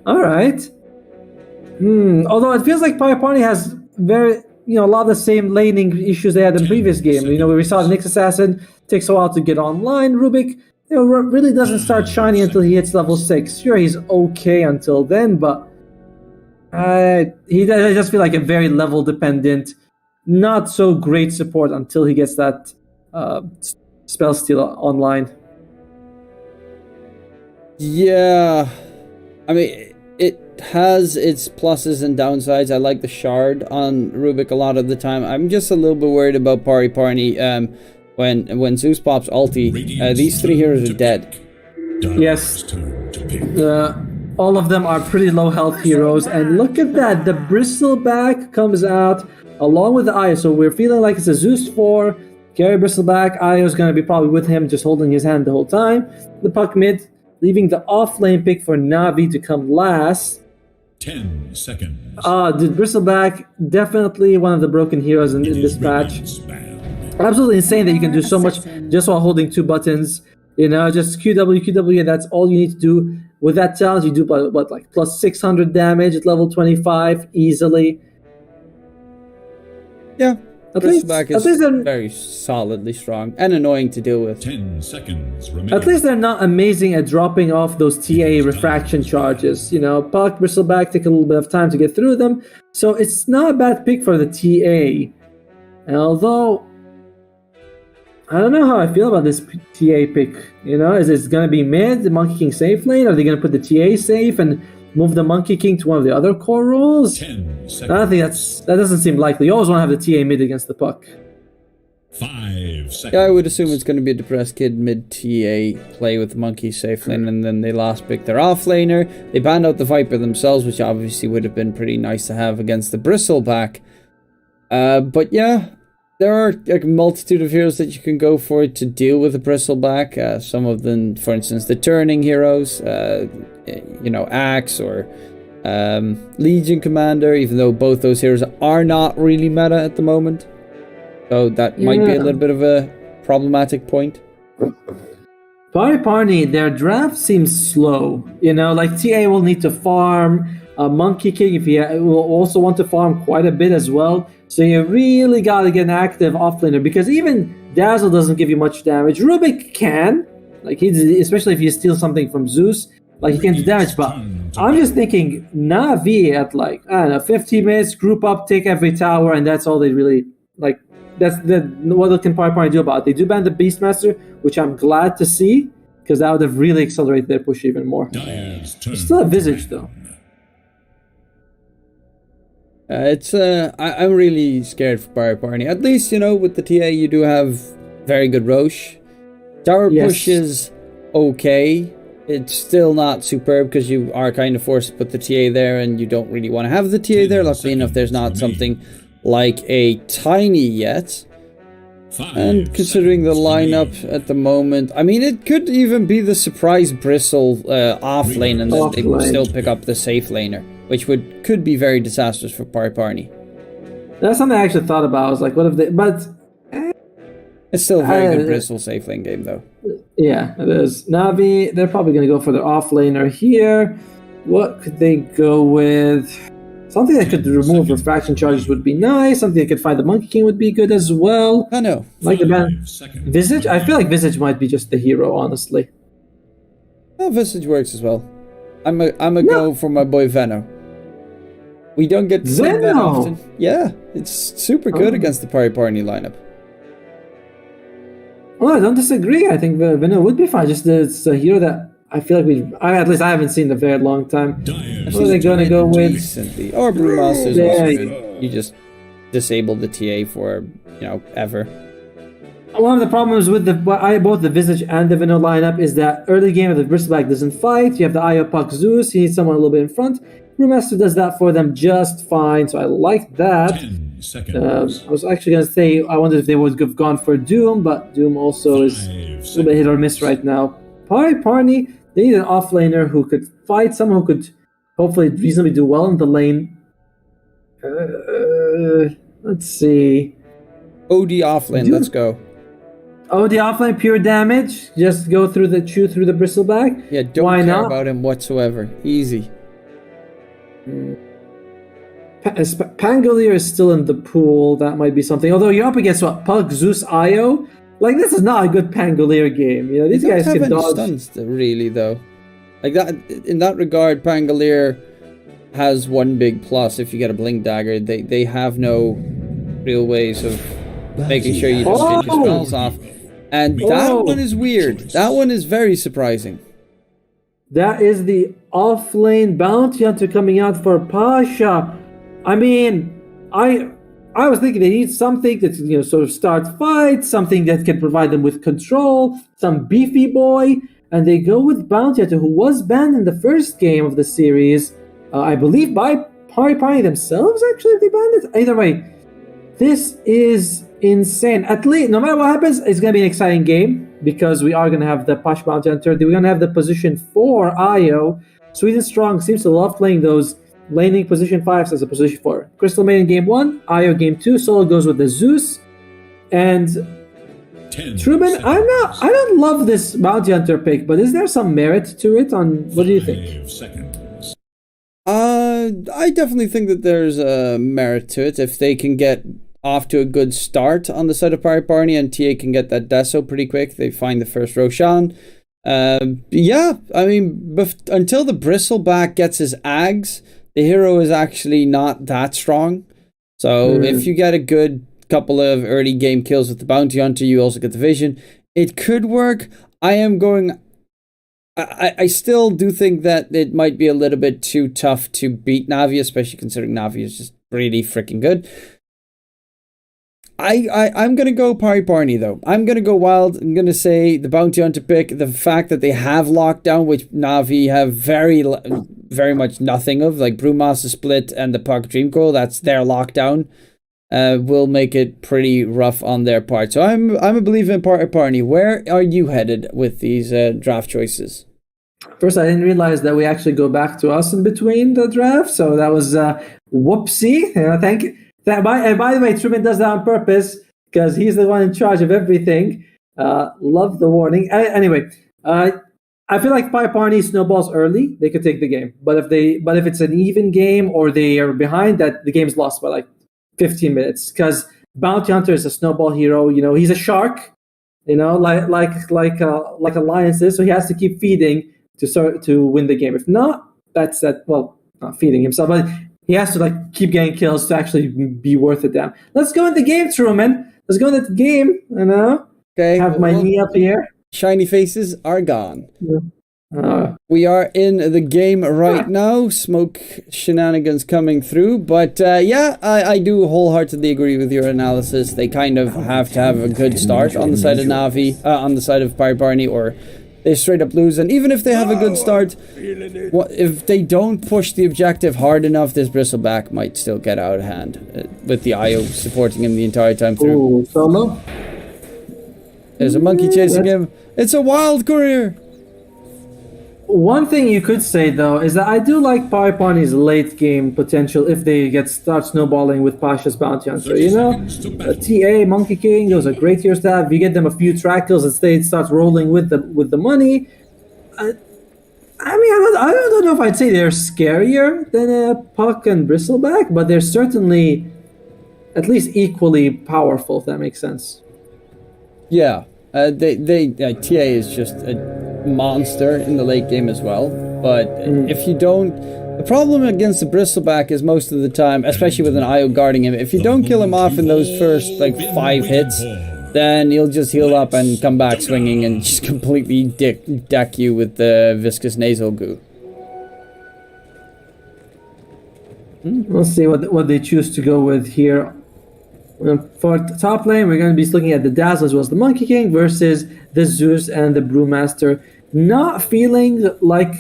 Alright. Although it feels like PARI has a lot of the same laning issues they had in the previous game. We saw Nyx Assassin takes a while to get online. Rubik, really doesn't start shining until he hits level 6. Sure, he's okay until then, but I just feel like a very level dependent, not so great support until he gets that spell steal online. Yeah, I mean, it has its pluses and downsides. I like the shard on Rubik a lot of the time. I'm just a little bit worried about PARI. When Zeus pops ulti, these 3 heroes are dead. Yes. All of them are pretty low health heroes, and look at that, the Bristleback comes out along with the Io, so we're feeling like it's a Zeus 4, Gary Bristleback, Io's gonna be probably with him, just holding his hand the whole time. The puck mid, leaving the off-lane pick for Navi to come last. 10 seconds. Dude, Bristleback, definitely one of the broken heroes in this patch. Absolutely insane that you can do so much just while holding 2 buttons. Just QW, and that's all you need to do. With that challenge, you do like plus 600 damage at level 25 easily. Yeah, Bristleback is very solidly strong and annoying to deal with. 10 seconds remaining. At least they're not amazing at dropping off those TA refraction charges. Puck, Bristleback take a little bit of time to get through them, so it's not a bad pick for the TA. And although I don't know how I feel about this TA pick. Is it going to be mid, the Monkey King safe lane? Are they going to put the TA safe and move the Monkey King to one of the other core roles? 10 seconds. I don't think that doesn't seem likely. You always want to have the TA mid against the puck. 5 seconds. Yeah, I would assume it's going to be a depressed kid mid TA play with the Monkey safe lane, and then they last pick their off laner. They banned out the Viper themselves, which obviously would have been pretty nice to have against the Bristleback. But yeah, there are a multitude of heroes that you can go for to deal with the Bristleback. Some of them, for instance, the turning heroes, Axe or Legion Commander, even though both those heroes are not really meta at the moment. So that might be a little bit of a problematic point. PARI, their draft seems slow. Like TA will need to farm. Monkey King, if you will also want to farm quite a bit as well. So you really got to get an active offlaner, because even Dazzle doesn't give you much damage. Rubik can, like especially if you steal something from Zeus, like he can do damage. But I'm just thinking Navi at like, I don't know, 15 minutes, group up, take every tower, and that's all they really like. That's what can PARI do about it. They do ban the Beastmaster, which I'm glad to see, because that would have really accelerated their push even more. Still a Visage though. I'm really scared for PARI. At least, with the TA you do have very good Roche. Tower push is okay. It's still not superb because you are kind of forced to put the TA there, and you don't really want to have the TA there. Luckily enough, there's not something like a Tiny yet. And considering the lineup at the moment, I mean, it could even be the surprise Bristle off lane, and then they would still pick up the safe laner, which could be very disastrous for PARI. That's something I actually thought about. I was like, what if they... But... It's still a very good Bristle safe lane game, though. Yeah, it is. Navi, they're probably going to go for their off laner here. What could they go with? Something that could remove refraction charges would be nice. Something that could find the Monkey King would be good as well. I know. Like the band Visage? I feel like Visage might be just the hero, honestly. Well, Visage works as well. I'm a go for my boy Veno. We don't get to see that often. Yeah, it's super good against the PARI lineup. Well, I don't disagree. I think Veno would be fine. Just it's a hero that I feel like at least I haven't seen in a very long time. What are they going to go with? Recently. Or Brewmaster is also good. You just disable the TA for, ever. One of the problems with both the Visage and the Veno lineup is that early game of the Bristleback doesn't fight. You have the Io Puck Zeus. You need someone a little bit in front. Brewmaster does that for them just fine, so I like that. 10 seconds. I was actually going to say, I wondered if they would have gone for Doom, but Doom also is a little bit hit or miss right now. PARNI, they need an offlaner who could fight, someone who could hopefully reasonably do well in the lane. Let's see. OD offlane, let's go. OD offlane, pure damage. Just go chew through the Bristleback. Yeah, don't care about him whatsoever. Easy. Pangolier is still in the pool. That might be something. Although you're up against Pug, Zeus, Io. Like, this is not a good Pangolier game. These guys can dodge. Stuns, really, though. Like that. In that regard, Pangolier has one big plus. If you get a Blink Dagger, they have no real ways of making sure you don't get your spells off. And that one is weird. That one is very surprising. That is the off-lane bounty hunter coming out for Pasha. I mean, I was thinking they need something that sort of starts fights, something that can provide them with control, some beefy boy, and they go with Bounty Hunter, who was banned in the first game of the series, I believe by PARI themselves. Actually, if they banned it, either way, this is insane. At least, no matter what happens, it's gonna be an exciting game because we are gonna have the Pash Bounty Hunter. We're gonna have the position 4 Io. Sweden Strong seems to love playing those laning position 5s as a position 4. Crystal Maiden game 1, Io game 2, Solo goes with the Zeus. And Truman, I don't love this Bounty Hunter pick, but is there some merit to it? What do you think? 5 seconds. I definitely think that there's a merit to it. If they can get off to a good start on the side of PARI and TA can get that Deso pretty quick, they find the first Roshan. Yeah, I mean, until the Bristleback gets his Ags, the hero is actually not that strong. So if you get a good couple of early game kills with the Bounty Hunter, you also get the Vision. It could work. I still do think that it might be a little bit too tough to beat Navi, especially considering Navi is just really freaking good. I'm going to go PARI though. I'm going to go wild. I'm going to say the Bounty Hunter pick, the fact that they have lockdown, which Navi have very much nothing of, like Brewmaster Split and the Puck Dreamcoil, that's their lockdown, will make it pretty rough on their part. So I'm a believer in PARI. Where are you headed with these draft choices? First, I didn't realize that we actually go back to us in between the draft, so that was whoopsie. Thank you. By the way, Truman does that on purpose because he's the one in charge of everything. Love the warning. Anyway, I feel like PARNI snowballs early, they could take the game. But if it's an even game or they are behind, that the game's lost by like 15 minutes. Because Bounty Hunter is a snowball hero. You know, he's a shark. You know, like a lioness is. So he has to keep feeding to win the game. If not, that's that. Well, not feeding himself, but he has to like keep getting kills to actually be worth it. Damn. Let's go in the game, Truman. Let's go into the game. You know. Okay. Have my knee up here. Shiny faces are gone. Yeah. We are in the game right now. Smoke shenanigans coming through. But yeah, I do wholeheartedly agree with your analysis. They kind of have to have a good start on the side of NAVI, on the side of PARI, or they straight up lose. And even if they have a good start, if they don't push the objective hard enough, this Bristleback might still get out of hand with the IO supporting him the entire time through. Ooh, solo. There's a monkey chasing him. It's a wild career. One thing you could say though is that I do like PARI's late game potential if they start snowballing with Pasha's Bounty Hunter. You know, TA Monkey King, those are great heroes to have. You get them a few track kills and it starts rolling with the money. I mean, I don't know if I'd say they're scarier than Puck and Bristleback, but they're certainly at least equally powerful. If that makes sense. Yeah, TA is just a monster in the late game as well. But if you don't, the problem against the Bristleback is most of the time, especially with an IO guarding him, if you don't kill him off in those first like 5 hits, then he'll just heal up and come back swinging and just completely deck you with the viscous nasal goo. Let's see what they choose to go with here. For top lane, we're going to be looking at the Dazzle as well as the Monkey King versus the Zeus and the Brewmaster. Not feeling like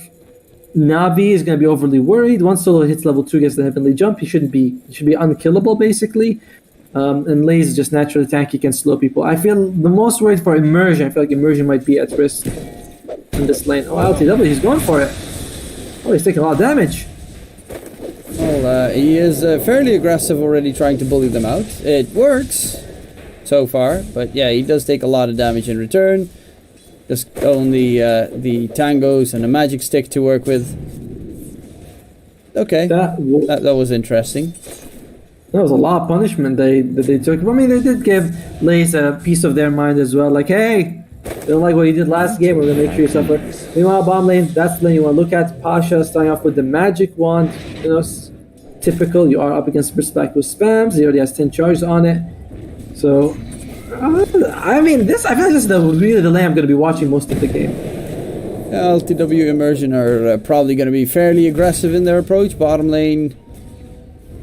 Navi is going to be overly worried. Once Solo hits level 2, gets the Heavenly Jump, he should be unkillable basically. And Laze is just naturally tanky, can slow people. I feel the most worried for Immersion. I feel like Immersion might be at risk in this lane. Oh, LTW, he's going for it. Oh, he's taking a lot of damage. Well, he is fairly aggressive already, trying to bully them out. It works so far, but yeah, he does take a lot of damage in return. Just only the tangos and a magic stick to work with. Okay, that was interesting. That was a lot of punishment that they took. I mean, they did give Laze a piece of their mind as well. Like, hey, you don't like what you did last game, we're going to make sure you suffer. Meanwhile, bottom lane, that's the lane you want to look at. Pasha starting off with the magic wand. You know, typical, you are up against Bristleback with spams. He already has 10 charges on it. So, I mean, I feel like this is really the lane I'm going to be watching most of the game. LTW Immersion are probably going to be fairly aggressive in their approach. Bottom lane,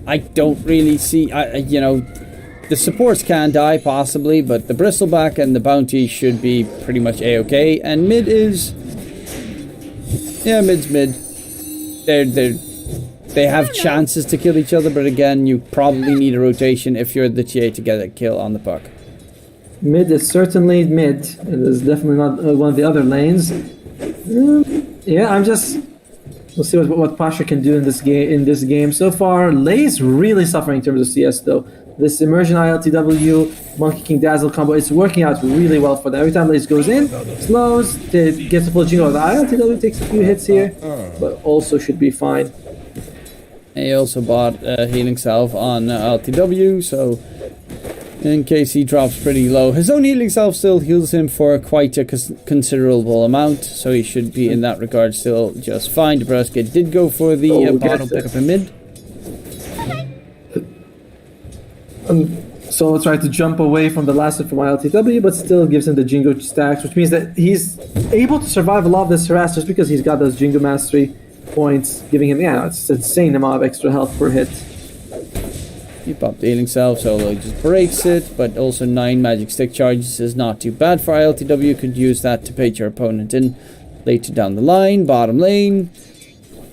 I don't really see, you know, the supports can die possibly, but the Bristleback and the Bounty should be pretty much A-okay. And mid is, yeah, mid's mid. They have chances to kill each other, but again, you probably need a rotation if you're the TA to get a kill on the puck. Mid is certainly mid. It is definitely not one of the other lanes. Yeah, we'll see what Pasha can do in this game. So far, Laze really suffering in terms of CS though. This Immersion ILTW Monkey King Dazzle combo, it's working out really well for them. Every time Laze goes in, slows, gets a full jingle. The ILTW takes a few hits here, but also should be fine. He also bought Healing Salve on LTW, so in case he drops pretty low. His own Healing Salve still heals him for quite a considerable amount, so he should be in that regard still just fine. Dabrowski did go for the bottle pickup in mid. So try to jump away from the last hit from ILTW, but still gives him the Jingo stacks, which means that he's able to survive a lot of this harass just because he's got those Jingo Mastery points, giving him, it's an insane amount of extra health per hit. He popped the Healing Salve, Solo just breaks it, but also 9 magic stick charges is not too bad for ILTW. Could use that to bait your opponent in later down the line. Bottom lane,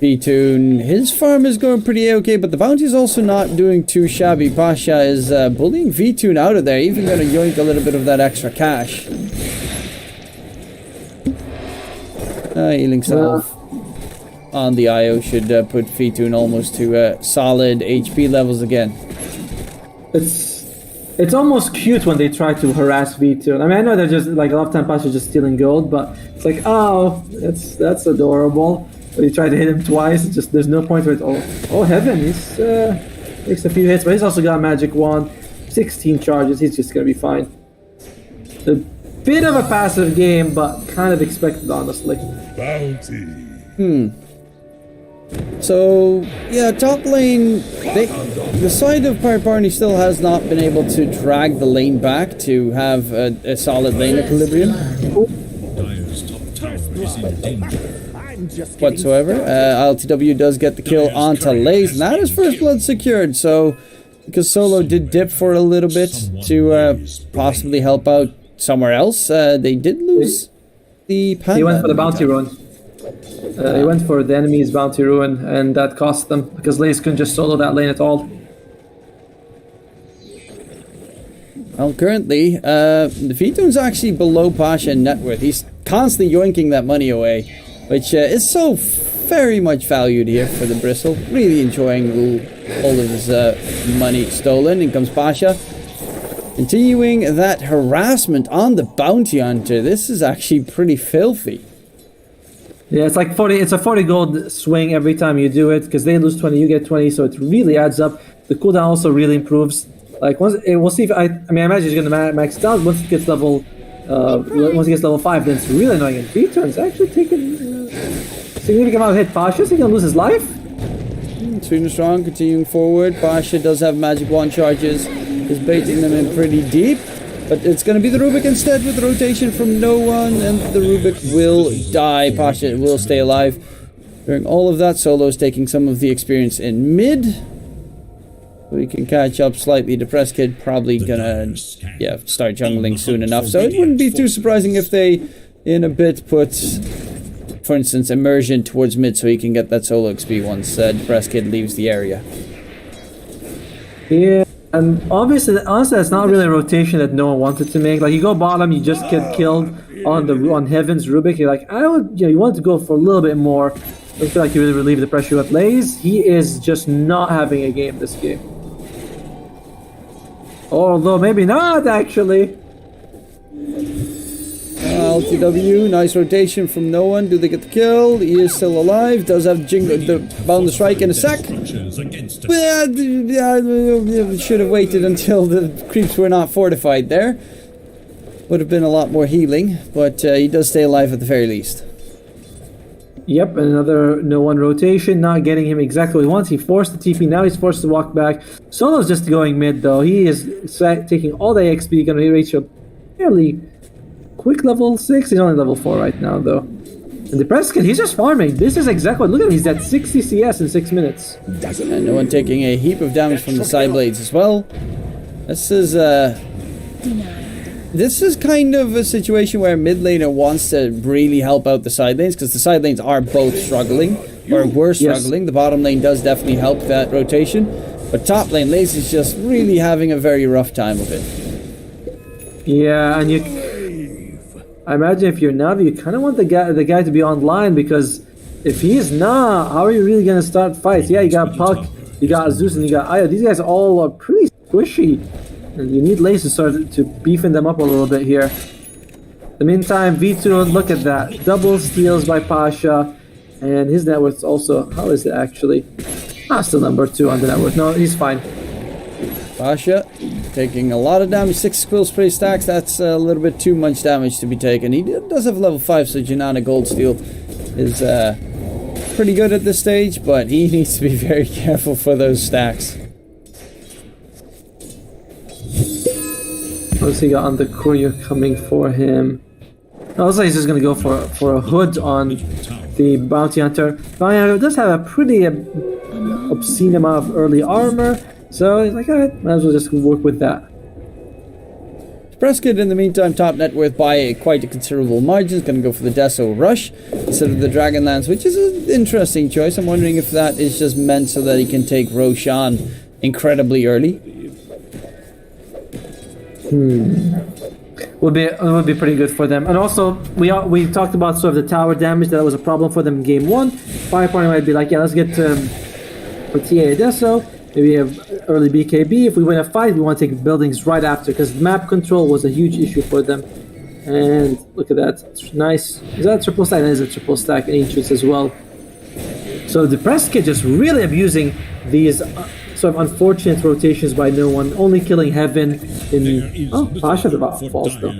V-Tune, his farm is going pretty okay, but the Bounty is also not doing too shabby. Pasha is bullying V-Tune out of there, even going to yoink a little bit of that extra cash. Healing Salve on the IO should put V-Tune almost to solid HP levels again. It's almost cute when they try to harass V2. I mean, I know they're just like a lot of time Pasha's just stealing gold, but it's like, oh, that's adorable. But you try to hit him twice. It's just there's no point to it. Oh heaven! He's takes a few hits, but he's also got a magic wand, 16 charges. He's just gonna be fine. A bit of a passive game, but kind of expected, honestly. Bounty. So, yeah, top lane, the side of PARNI still has not been able to drag the lane back to have a solid lane equilibrium Dire's top tower is in danger. whatsoever. LTW does get the kill onto Laze, and that is first blood secured, so because Solo did dip for a little bit to possibly help out somewhere else, they did lose the Panda. He went for the bounty run. He went for the enemy's bounty ruin, and that cost them because Laze couldn't just solo that lane at all. Well, currently, the Vitoon's actually below Pasha in net worth. He's constantly yoinking that money away, which is so very much valued here for the Bristle. Really enjoying all of his money stolen. In comes Pasha. Continuing that harassment on the bounty hunter. This is actually pretty filthy. Yeah, it's like 40. It's a 40 gold swing every time you do it because they lose 20, you get 20, so it really adds up. The cooldown also really improves. Like we'll see if I imagine he's gonna max it out once it gets level. Once he gets level 5, then it's really annoying. And V-Turn's actually taking significant amount of hit. Pasha's gonna lose his life. Sweden strong, continuing forward. Pasha does have magic wand charges. Is baiting them in pretty deep. But it's going to be the Rubik instead with rotation from no one, and the Rubik will die. Pasha will stay alive. During all of that, Solo's taking some of the experience in mid. We can catch up slightly. Depressed Kid probably gonna start jungling soon enough. So it wouldn't be too surprising if they, in a bit, put, for instance, Immersion towards mid so he can get that solo XP once Depressed Kid leaves the area. Yeah. And honestly, that's not really a rotation that no one wanted to make. Like you go bottom, you just get killed on Heaven's Rubik. You're like, you want to go for a little bit more. I feel like you really relieve the pressure with Laze. He is just not having a game this game. Although maybe not actually. LTW, nice rotation from no one. Do they get the kill? He is still alive. Does have the bound the strike in a sec. Should have waited until the creeps were not fortified there. Would have been a lot more healing, but he does stay alive at the very least. Yep, another no one rotation, not getting him exactly what he wants. He forced the TP, now he's forced to walk back. Solo's just going mid though. He is taking all the XP, gonna reach a fairly quick level 6. He's only level 4 right now though. And Depressed Kid, he's just farming. This is exactly, look at him, he's at 60 CS in 6 minutes. And no one taking a heap of damage from the side blades as well. This is kind of a situation where mid laner wants to really help out the side lanes because the side lanes are both struggling, or were struggling. Yes. The bottom lane does definitely help that rotation, but top lane Lace is just really having a very rough time of it. Yeah, and I imagine if you're Navi, you kind of want the guy to be online because if he's not, how are you really going to start fights? Yeah, you got Puck, you got Zeus, and you got Io. These guys all are pretty squishy. And you need Lace to start to beefing them up a little bit here. In the meantime, V2, look at that. Double steals by Pasha. And his net worth also, how is it actually? Still number 2 on the net worth. No, he's fine. Pasha taking a lot of damage. 6 quill spray stacks. That's a little bit too much damage to be taken. He does have level 5, so Janana Gold Steel is pretty good at this stage, but he needs to be very careful for those stacks. What's he got on the courier coming for him? It looks like he's just going to go for a hood on the bounty hunter. Bounty hunter does have a pretty obscene amount of early armor, so he's like, alright, might as well just work with that. Prescott, in the meantime, top net worth by quite a considerable margin. Is going to go for the Deso Rush instead of the Dragonlance, which is an interesting choice. I'm wondering if that is just meant so that he can take Roshan incredibly early. Would be pretty good for them. And also, we talked about sort of the tower damage that was a problem for them in game 1. PARNI might be like, yeah, let's get for TA Deso. maybe have early BKB. If we win a fight, we want to take buildings right after, because map control was a huge issue for them. And look at that. It's nice. Is that a triple stack? That is a triple stack. Ancients as well. So the Press Kid just really abusing these sort of unfortunate rotations by no one, only killing Heaven in... Oh, Pasha about false though.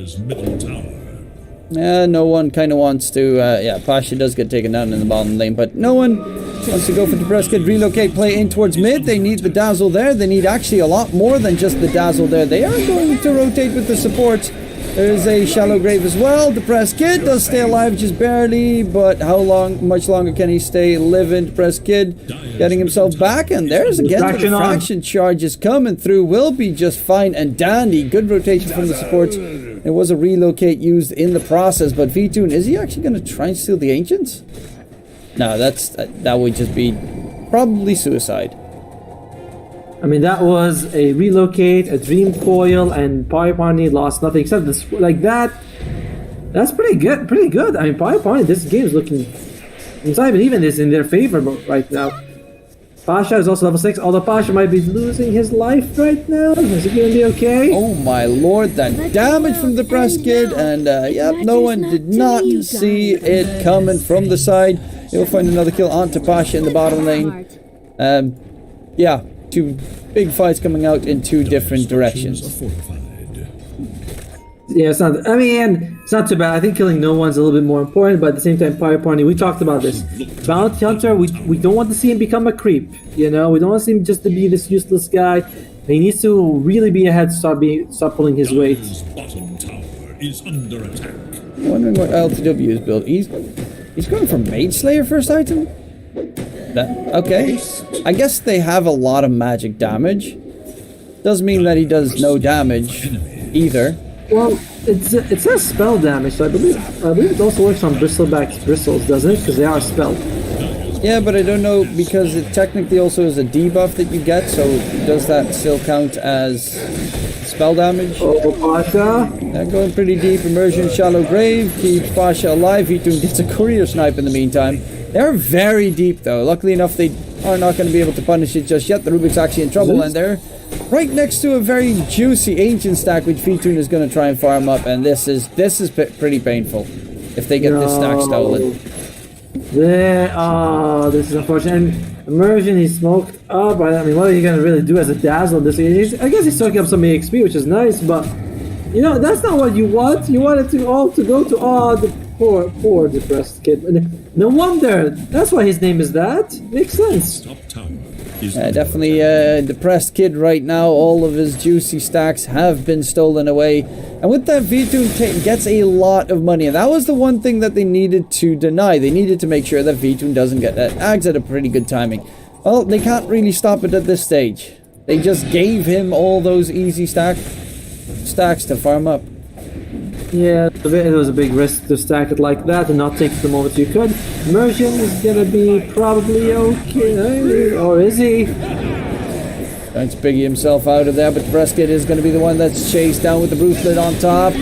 Yeah, no one kind of wants to... yeah, Pasha does get taken down in the bottom lane, but no one wants to go for the Press Kid, relocate, play in towards mid. They need the Dazzle there. They need actually a lot more than just the Dazzle there. They are going to rotate with the supports. There's a Shallow Grave as well. The Press Kid does stay alive just barely, but how much longer can he stay living? Press Kid getting himself back, and there's again the Fraction charge is coming through. Will be just fine and dandy. Good rotation from the supports. There was a relocate used in the process, but V-Tune, is he actually going to try and steal the Ancients? No, that would just be probably suicide. I mean, that was a relocate, a dream coil, and PARNI lost nothing except this. Like that, that's pretty good. Pretty good. I mean, PARNI, this game is looking. It's not even this in their favor right now. Pasha is also level 6, although Pasha might be losing his life right now. Is he gonna be okay? Oh my lord, that damage from the Press Kid, and yep, no one did not see it coming from the side. He'll find another kill onto Pasha in the bottom lane. Yeah. Two big fights coming out in two different directions. Yeah, it's not. I mean, it's not too bad. I think killing no one's a little bit more important, but at the same time, PARNI, we talked about this. Bounty Hunter, we don't want to see him become a creep. You know, we don't want to see him just to be this useless guy. He needs to really be ahead, start pulling his weight. Bottom tower is under attack. I'm wondering what LTW is built. He's going for Mage Slayer first item. Okay, I guess they have a lot of magic damage. Doesn't mean that he does no damage either. Well, it says spell damage, so I believe it also works on bristleback bristles, doesn't it? Because they are spelled. Yeah, but I don't know, because it technically also is a debuff that you get, so does that still count as spell damage? Oh, Pasha. Going pretty deep. Immersion, Shallow Grave keeps Pasha alive. He gets a courier snipe in the meantime. They're very deep though. Luckily enough, they are not going to be able to punish it just yet. The Rubik's actually in trouble, and they're right next to a very juicy Ancient stack, which V-Tune is going to try and farm up, and this is pretty painful if they get this stack stolen. This is unfortunate. And Immersion, he smoked up. I mean, what are you going to really do as a Dazzle? I guess he's soaking up some EXP, which is nice, but you know, that's not what you want. You want it to all to go to the poor depressed kid. No wonder. That's why his name is that. Makes sense. Definitely depressed kid right now. All of his juicy stacks have been stolen away. And with that, V-Tune gets a lot of money. And that was the one thing that they needed to deny. They needed to make sure that V-Tune doesn't get that. Ags at a pretty good timing. Well, they can't really stop it at this stage. They just gave him all those easy stacks to farm up. Yeah, it was a big risk to stack it like that and not take the moment you could. Immersion is gonna be probably okay, or is he? Trying to piggy himself out of there, but Bresket is going to be the one that's chased down with the Brucelet on top.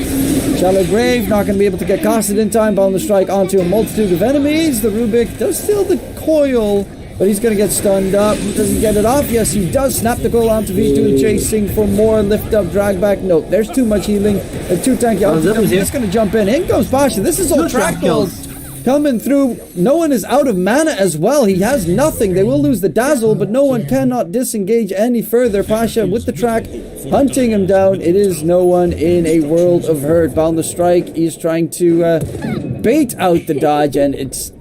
Shallow Grave not going to be able to get costed in time, bound the strike onto a multitude of enemies. The Rubik does steal the coil, but he's going to get stunned up. Does he get it off? Yes, he does. Snap the coil onto V2, chasing for more lift up, drag back. No, there's too much healing. Too tanky. He's going to jump in. In goes Pasha. This is all track gold coming through. No one is out of mana as well. He has nothing. They will lose the dazzle, but no one cannot disengage any further. Pasha with the track, hunting him down. It is no one in a world of hurt. Bound the strike. He's trying to bait out the dodge, and it's...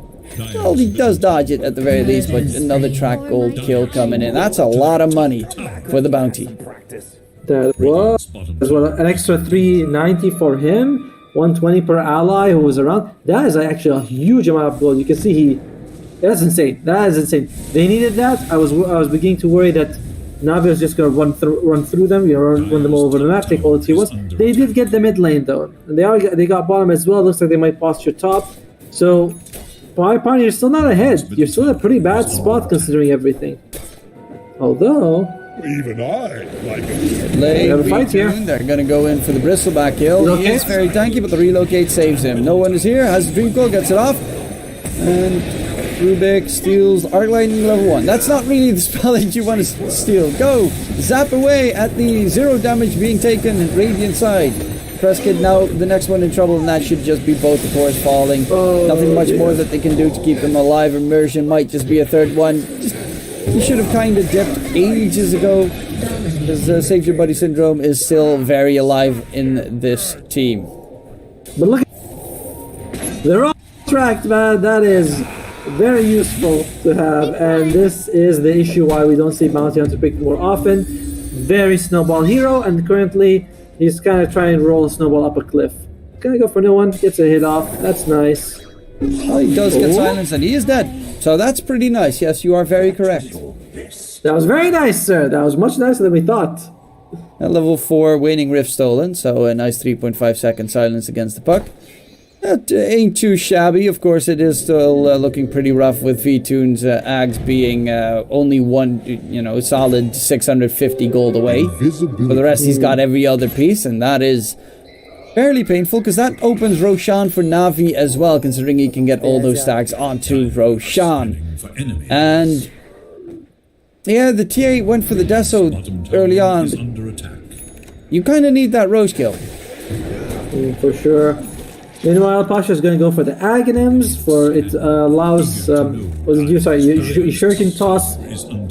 well, he does dodge it at the very least, but another track gold kill coming in. That's a lot of money for the bounty. That was as well an extra 390 for him, 120 per ally who was around. That is actually a huge amount of gold. You can see that's insane. That is insane. They needed that. I was beginning to worry that Navi was just gonna run through them, run them all over the map, take all the T1s. They did get the mid lane though. And they got bottom as well. Looks like they might posture top. So PARNI, you're still not ahead. You're still in a pretty bad spot considering everything. Although... even I like it. Late, have a fight here. They're going to go in for the bristleback kill. He is very tanky, but the relocate saves him. No one is here. Has the dream call, gets it off. And Rubik steals Arc Lightning level 1. That's not really the spell that you want to steal. Go! Zap away at the 0 damage being taken at Radiant side. Press Kid now, the next one in trouble, and that should just be both the cores falling. Nothing much more that they can do to keep them alive. Immersion might just be a third one. You should have kind of dipped ages ago, because Save Your Buddy Syndrome is still very alive in this team. But look, they're all tracked, man. That is very useful to have, and this is the issue why we don't see Bounty Hunter picked more often. Very snowball hero, and currently he's kind of trying to roll a snowball up a cliff. Gonna go for no one, gets a hit off. That's nice. Well, he does get silenced, and he is dead. So that's pretty nice. Yes, you are very correct. That was very nice, sir. That was much nicer than we thought. At level 4, Waning Rift stolen, so a nice 3.5 second silence against the puck. That ain't too shabby. Of course, it is still looking pretty rough with V-Tune's Ags being only one, solid 650 gold away. For the rest, he's got every other piece, and that is fairly painful, because that opens Roshan for Navi as well, considering he can get all those stacks onto Roshan. And yeah, the TA went for the Deso early on. You kind of need that Roche kill. For sure. Meanwhile, Pasha is going to go for the Aghanims, for it allows, Shuriken Toss,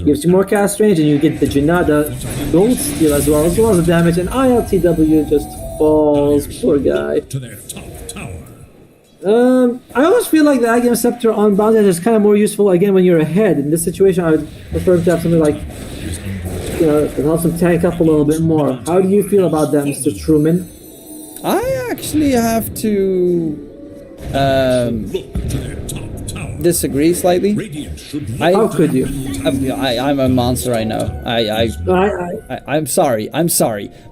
gives you more cast range, and you get the Janada Gold Steal as well as the damage, and ILTW just falls, poor guy. I always feel like the Aghanim Scepter on Bounty is kind of more useful, again, when you're ahead. In this situation, I would prefer to have something like, that helps him tank up a little bit more. How do you feel about that, Mr. Truman? I actually have to disagree slightly. How could you? I'm a monster, I know. I'm sorry.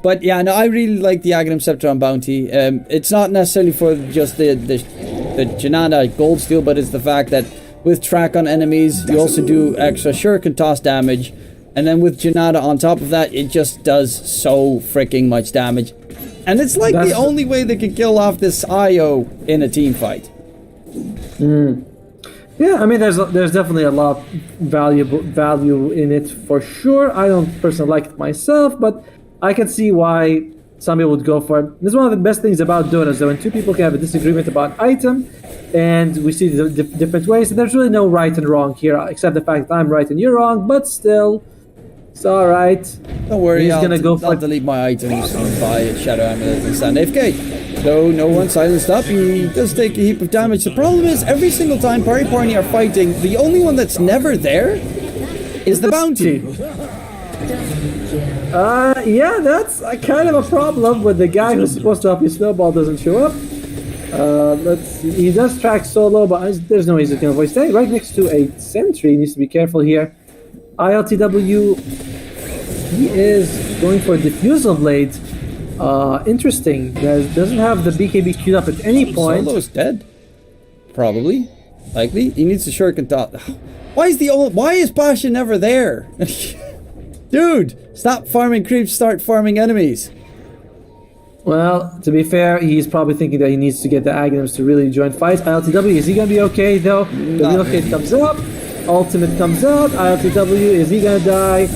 But yeah, no, I really like the Aghanim Scepter on Bounty. It's not necessarily for just the Janada Gold Steal, but it's the fact that with track on enemies, you also do extra Shuriken Toss damage. And then with Janada on top of that, it just does so freaking much damage. And it's like the only way they can kill off this IO in a team fight. Yeah, I mean, there's definitely a lot of value in it for sure. I don't personally like it myself, but I can see why some people would go for it. This is one of the best things about Dota, is that when two people can have a disagreement about item, and we see the different ways, there's really no right and wrong here, except the fact that I'm right and you're wrong, but still, it's alright. Don't worry, I'll delete my items and buy a Shadow Amulet and stand AFK. Though no one silenced up, he does take a heap of damage. The problem is, every single time PARI are fighting, the only one that's never there is the Bounty. Yeah, that's kind of a problem when the guy who's supposed to help you snowball doesn't show up. Let's see. He does track solo, but there's no way he's going to avoid staying right next to a sentry. He needs to be careful here. ILTW, he is going for a Diffusal Blade. Interesting. Doesn't have the BKB queued up at any point. Solo's dead. Probably. Likely. He needs to Shuriken Toss. Why is Pasha never there? Dude, stop farming creeps, start farming enemies. Well, to be fair, he's probably thinking that he needs to get the Aghanims to really join fights. ILTW, is he going to be okay though? The relocate comes up. Ultimate comes out. ILTW, is he going to die?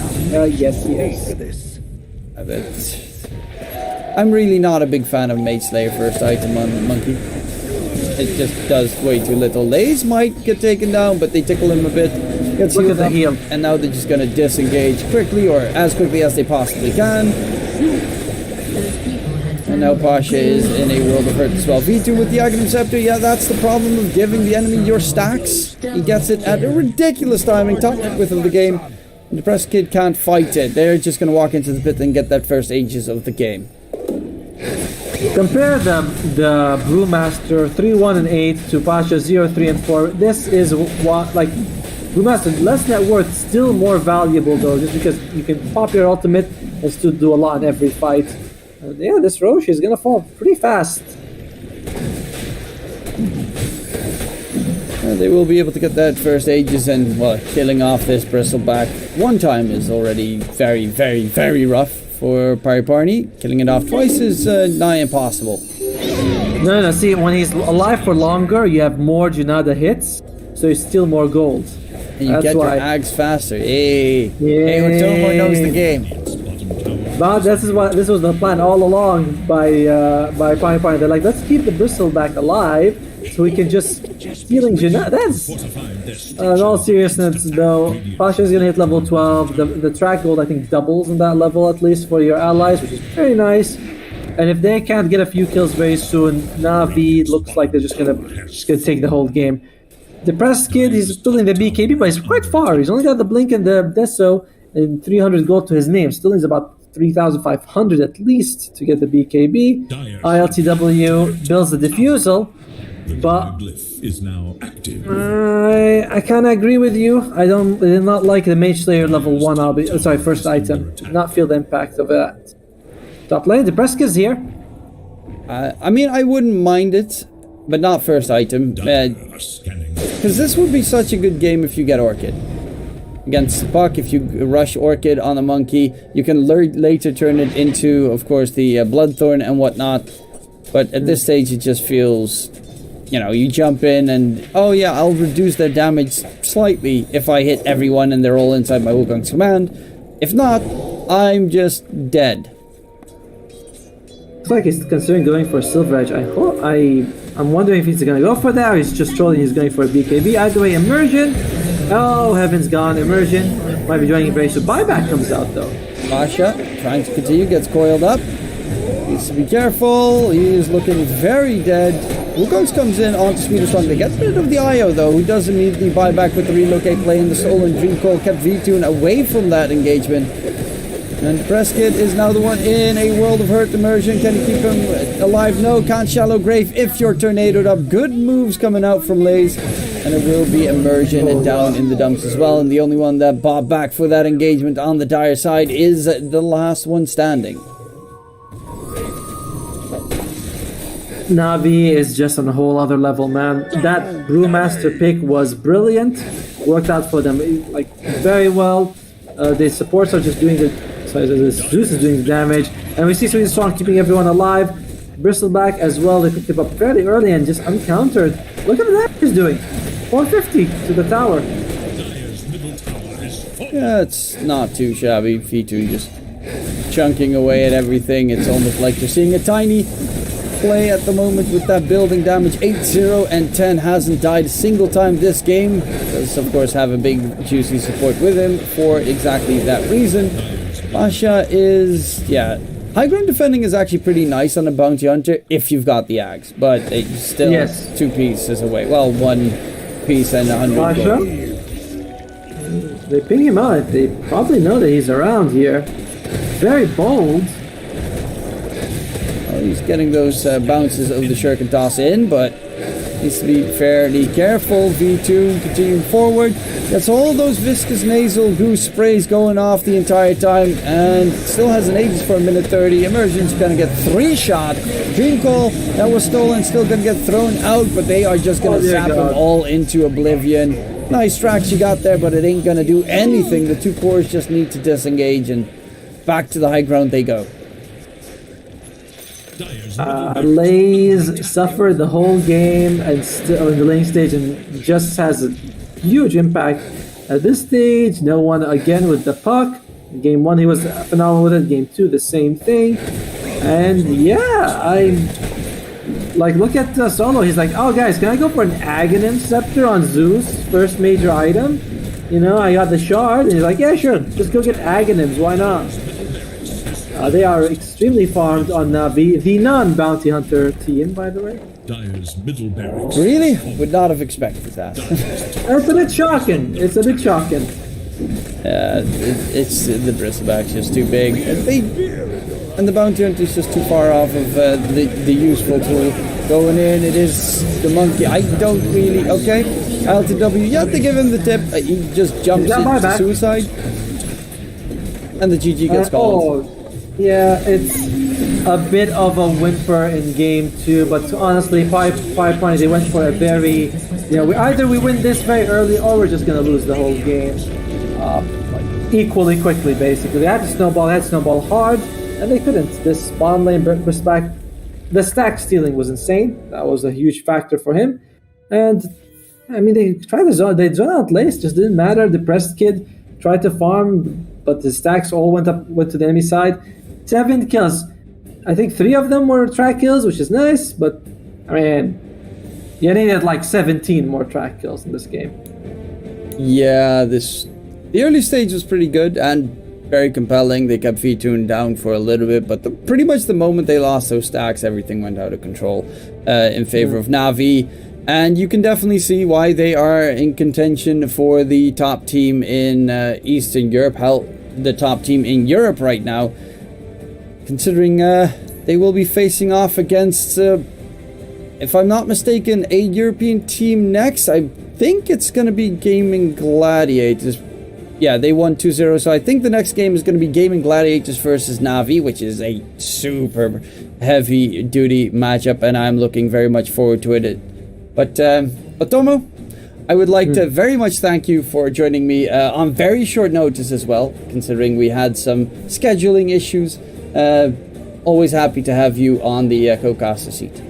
Yes, he is. I bet. I'm really not a big fan of Mage Slayer first item on Monkey. It just does way too little. Lays might get taken down, but they tickle him a bit. Gets healed up, and now they're just going to disengage quickly, or as quickly as they possibly can. And now Pasha is in a world of hurt as well. V2 with the Aghanim Scepter, yeah, that's the problem of giving the enemy your stacks. He gets it at a ridiculous timing, top net width of the game. And the Press Kid can't fight it. They're just going to walk into the pit and get that first ages of the game. Compare the Brewmaster 3-1 and 8 to Pasha 0-3 and 4. This is what, like, Brewmaster, less net worth, still more valuable though, just because you can pop your ultimate and still do a lot in every fight. Yeah, this Roche is gonna fall pretty fast. They will be able to get that first Aegis, and, well, killing off this Bristleback one time is already very, very, very rough for PARI. Killing it off twice is nigh impossible. No, see, when he's alive for longer, you have more Junada hits. so you steal more gold. And you get your ags faster. Hey, Otomo knows the game. But this was the plan all along by PARNI. They're like, let's keep the bristleback alive so we can just stealing That's in all seriousness though, Pasha's gonna hit level 12. The track gold I think doubles in that level at least for your allies, which is very nice. And if they can't get a few kills very soon, Navi looks like they're just gonna take the whole game. Depressed Kid, he's building the BKB, but he's quite far. He's only got the Blink and the Deso and 300 gold to his name. Still needs about 3,500 at least to get the BKB. ILTW builds the Diffusal, but is now active. I kind of agree with you. I did not like the Mage Slayer level 1 first item. Did not feel the impact of that. Top lane, Depressed is here. I mean, I wouldn't mind it, but not first item. Because this would be such a good game if you get Orchid. Against Puck, if you rush Orchid on a monkey, you can later turn it into, of course, the Bloodthorn and whatnot. But at this stage, it just feels, you know, you jump in and, oh yeah, I'll reduce their damage slightly if I hit everyone and they're all inside my Wukong's command. If not, I'm just dead. Looks like he's considering going for Silver Edge. I'm wondering if he's gonna go for that or he's just trolling. He's going for a BKB. Either way, Immersion. Oh, Heaven's gone. Immersion might be joining very soon. Buyback comes out though. Pasha trying to continue, gets coiled up. Needs to be careful. He is looking very dead. Wukong's comes in onto Swedish Strong. They get rid of the IO though, who does immediately buy back with the relocate play in the Stolen Dream Call. Kept V-Tune away from that engagement. And Prescott is now the one in a World of Hurt Immersion. Can he keep him alive? No, can't. Shallow Grave if you're tornadoed up. Good moves coming out from Lays. And it will be Immersion and down in the dumps as well. And the only one that bought back for that engagement on the dire side is the last one standing. Navi is just on a whole other level, man. That Brewmaster pick was brilliant. Worked out for them like very well. The supports are just doing the Zeus is doing the damage, and we see Swedish Strong keeping everyone alive. Bristleback as well. They picked him up fairly early and just uncountered. Look at the damage he's doing. 450 to the tower. Yeah, it's not too shabby. V2 just chunking away at everything. It's almost like you're seeing a tiny play at the moment with that building damage. 8-0 and 10 hasn't died a single time this game. Does of course have a big juicy support with him for exactly that reason. Pasha is, yeah, high ground defending is actually pretty nice on a bounty hunter if you've got the axe, but it's still 2 pieces away. Well, 1 piece and 100 Pasha? gold. They ping him out. They probably know that he's around here. Very bold. Well, he's getting those bounces of the shuriken toss in, but needs to be fairly careful. V2 continuing forward. Gets all those viscous nasal goo sprays going off the entire time, and still has an Aegis for a minute 30. Immersion's gonna get 3 shot. Dream Call that was stolen, still gonna get thrown out, but they are just gonna zap them all into oblivion. Nice tracks you got there, but it ain't gonna do anything. The 2 cores just need to disengage, and back to the high ground they go. Lays suffered the whole game and still in the lane stage and just has a huge impact. At this stage, no one again with the puck. Game 1 he was phenomenal with it. Game 2 the same thing. And yeah, I'm like, look at Solo. He's like, oh guys, can I go for an Aghanim Scepter on Zeus? First major item. You know, I got the shard. And he's like, yeah, sure. Just go get Aghanims. Why not? They are extremely farmed on Navi, the non-bounty hunter team, by the way. Dyer's middle barracks. Really? Would not have expected that. It's a bit shocking. It's a bit shocking. It's the bristleback's just too big. And the bounty hunter is just too far off of the useful tool. Going in, it is the monkey. I don't really. Okay, LTW. You have to give him the tip. He just jumps into suicide, and the GG gets called. Yeah, it's a bit of a whimper in game 2, but honestly, 5 points. They went for a very, you know, either we win this very early or we're just gonna lose the whole game equally quickly. Basically, they had to snowball hard, and they couldn't. This bottom lane bristleback, the stack stealing was insane. That was a huge factor for him, and I mean, they tried to zone. They zone out Lace, just didn't matter. Depressed kid tried to farm, but the stacks all went to the enemy side. 7 kills. I think 3 of them were track kills, which is nice. But I mean, you needed like 17 more track kills in this game. Yeah, the early stage was pretty good and very compelling. They kept V2 down for a little bit, but pretty much the moment they lost those stacks, everything went out of control in favor of Navi. And you can definitely see why they are in contention for the top team in Eastern Europe. Hell, the top team in Europe right now, considering they will be facing off against, if I'm not mistaken, a European team next. I think it's going to be Gaming Gladiators. Yeah, they won 2-0, so I think the next game is going to be Gaming Gladiators versus Navi, which is a super heavy-duty matchup, and I'm looking very much forward to it. But Tomo, I would like to very much thank you for joining me on very short notice as well, considering we had some scheduling issues. Always happy to have you on the co-caster seat.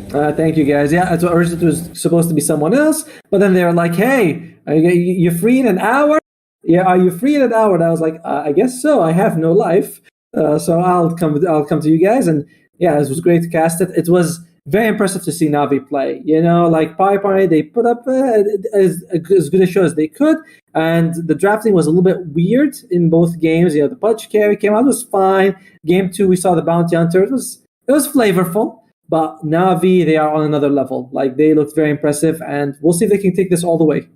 Thank you, guys. Yeah, originally it was supposed to be someone else, but then they were like, "Hey, are you free in an hour? Yeah, are you free in an hour?" And I was like, "I guess so. I have no life, so I'll come to you guys." And yeah, it was great to cast it. It was very impressive to see Navi play. You know, like PARI, they put up as good a show as they could, and the drafting was a little bit weird in both games. You know, the Pudge carry came out, was fine. Game 2, we saw the Bounty Hunter. It was flavorful. But Navi, they are on another level. Like, they looked very impressive, and we'll see if they can take this all the way.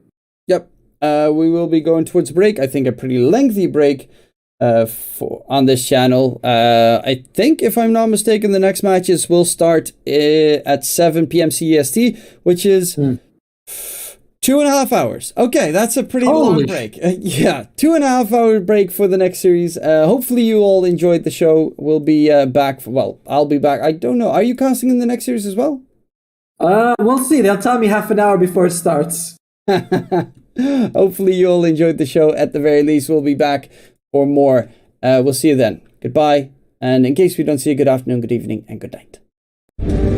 Yep. We will be going towards break. I think a pretty lengthy break on this channel. I think, if I'm not mistaken, the next matches will start at 7 p.m. CEST, which is 2.5 hours. Okay, that's a pretty long break. Yeah, 2.5 hour break for the next series. Hopefully you all enjoyed the show. We'll be back. I'll be back. I don't know. Are you casting in the next series as well? We'll see. They'll tell me half an hour before it starts. Hopefully you all enjoyed the show. At the very least, we'll be back for more. We'll see you then. Goodbye. And in case we don't see you, good afternoon, good evening, and good night.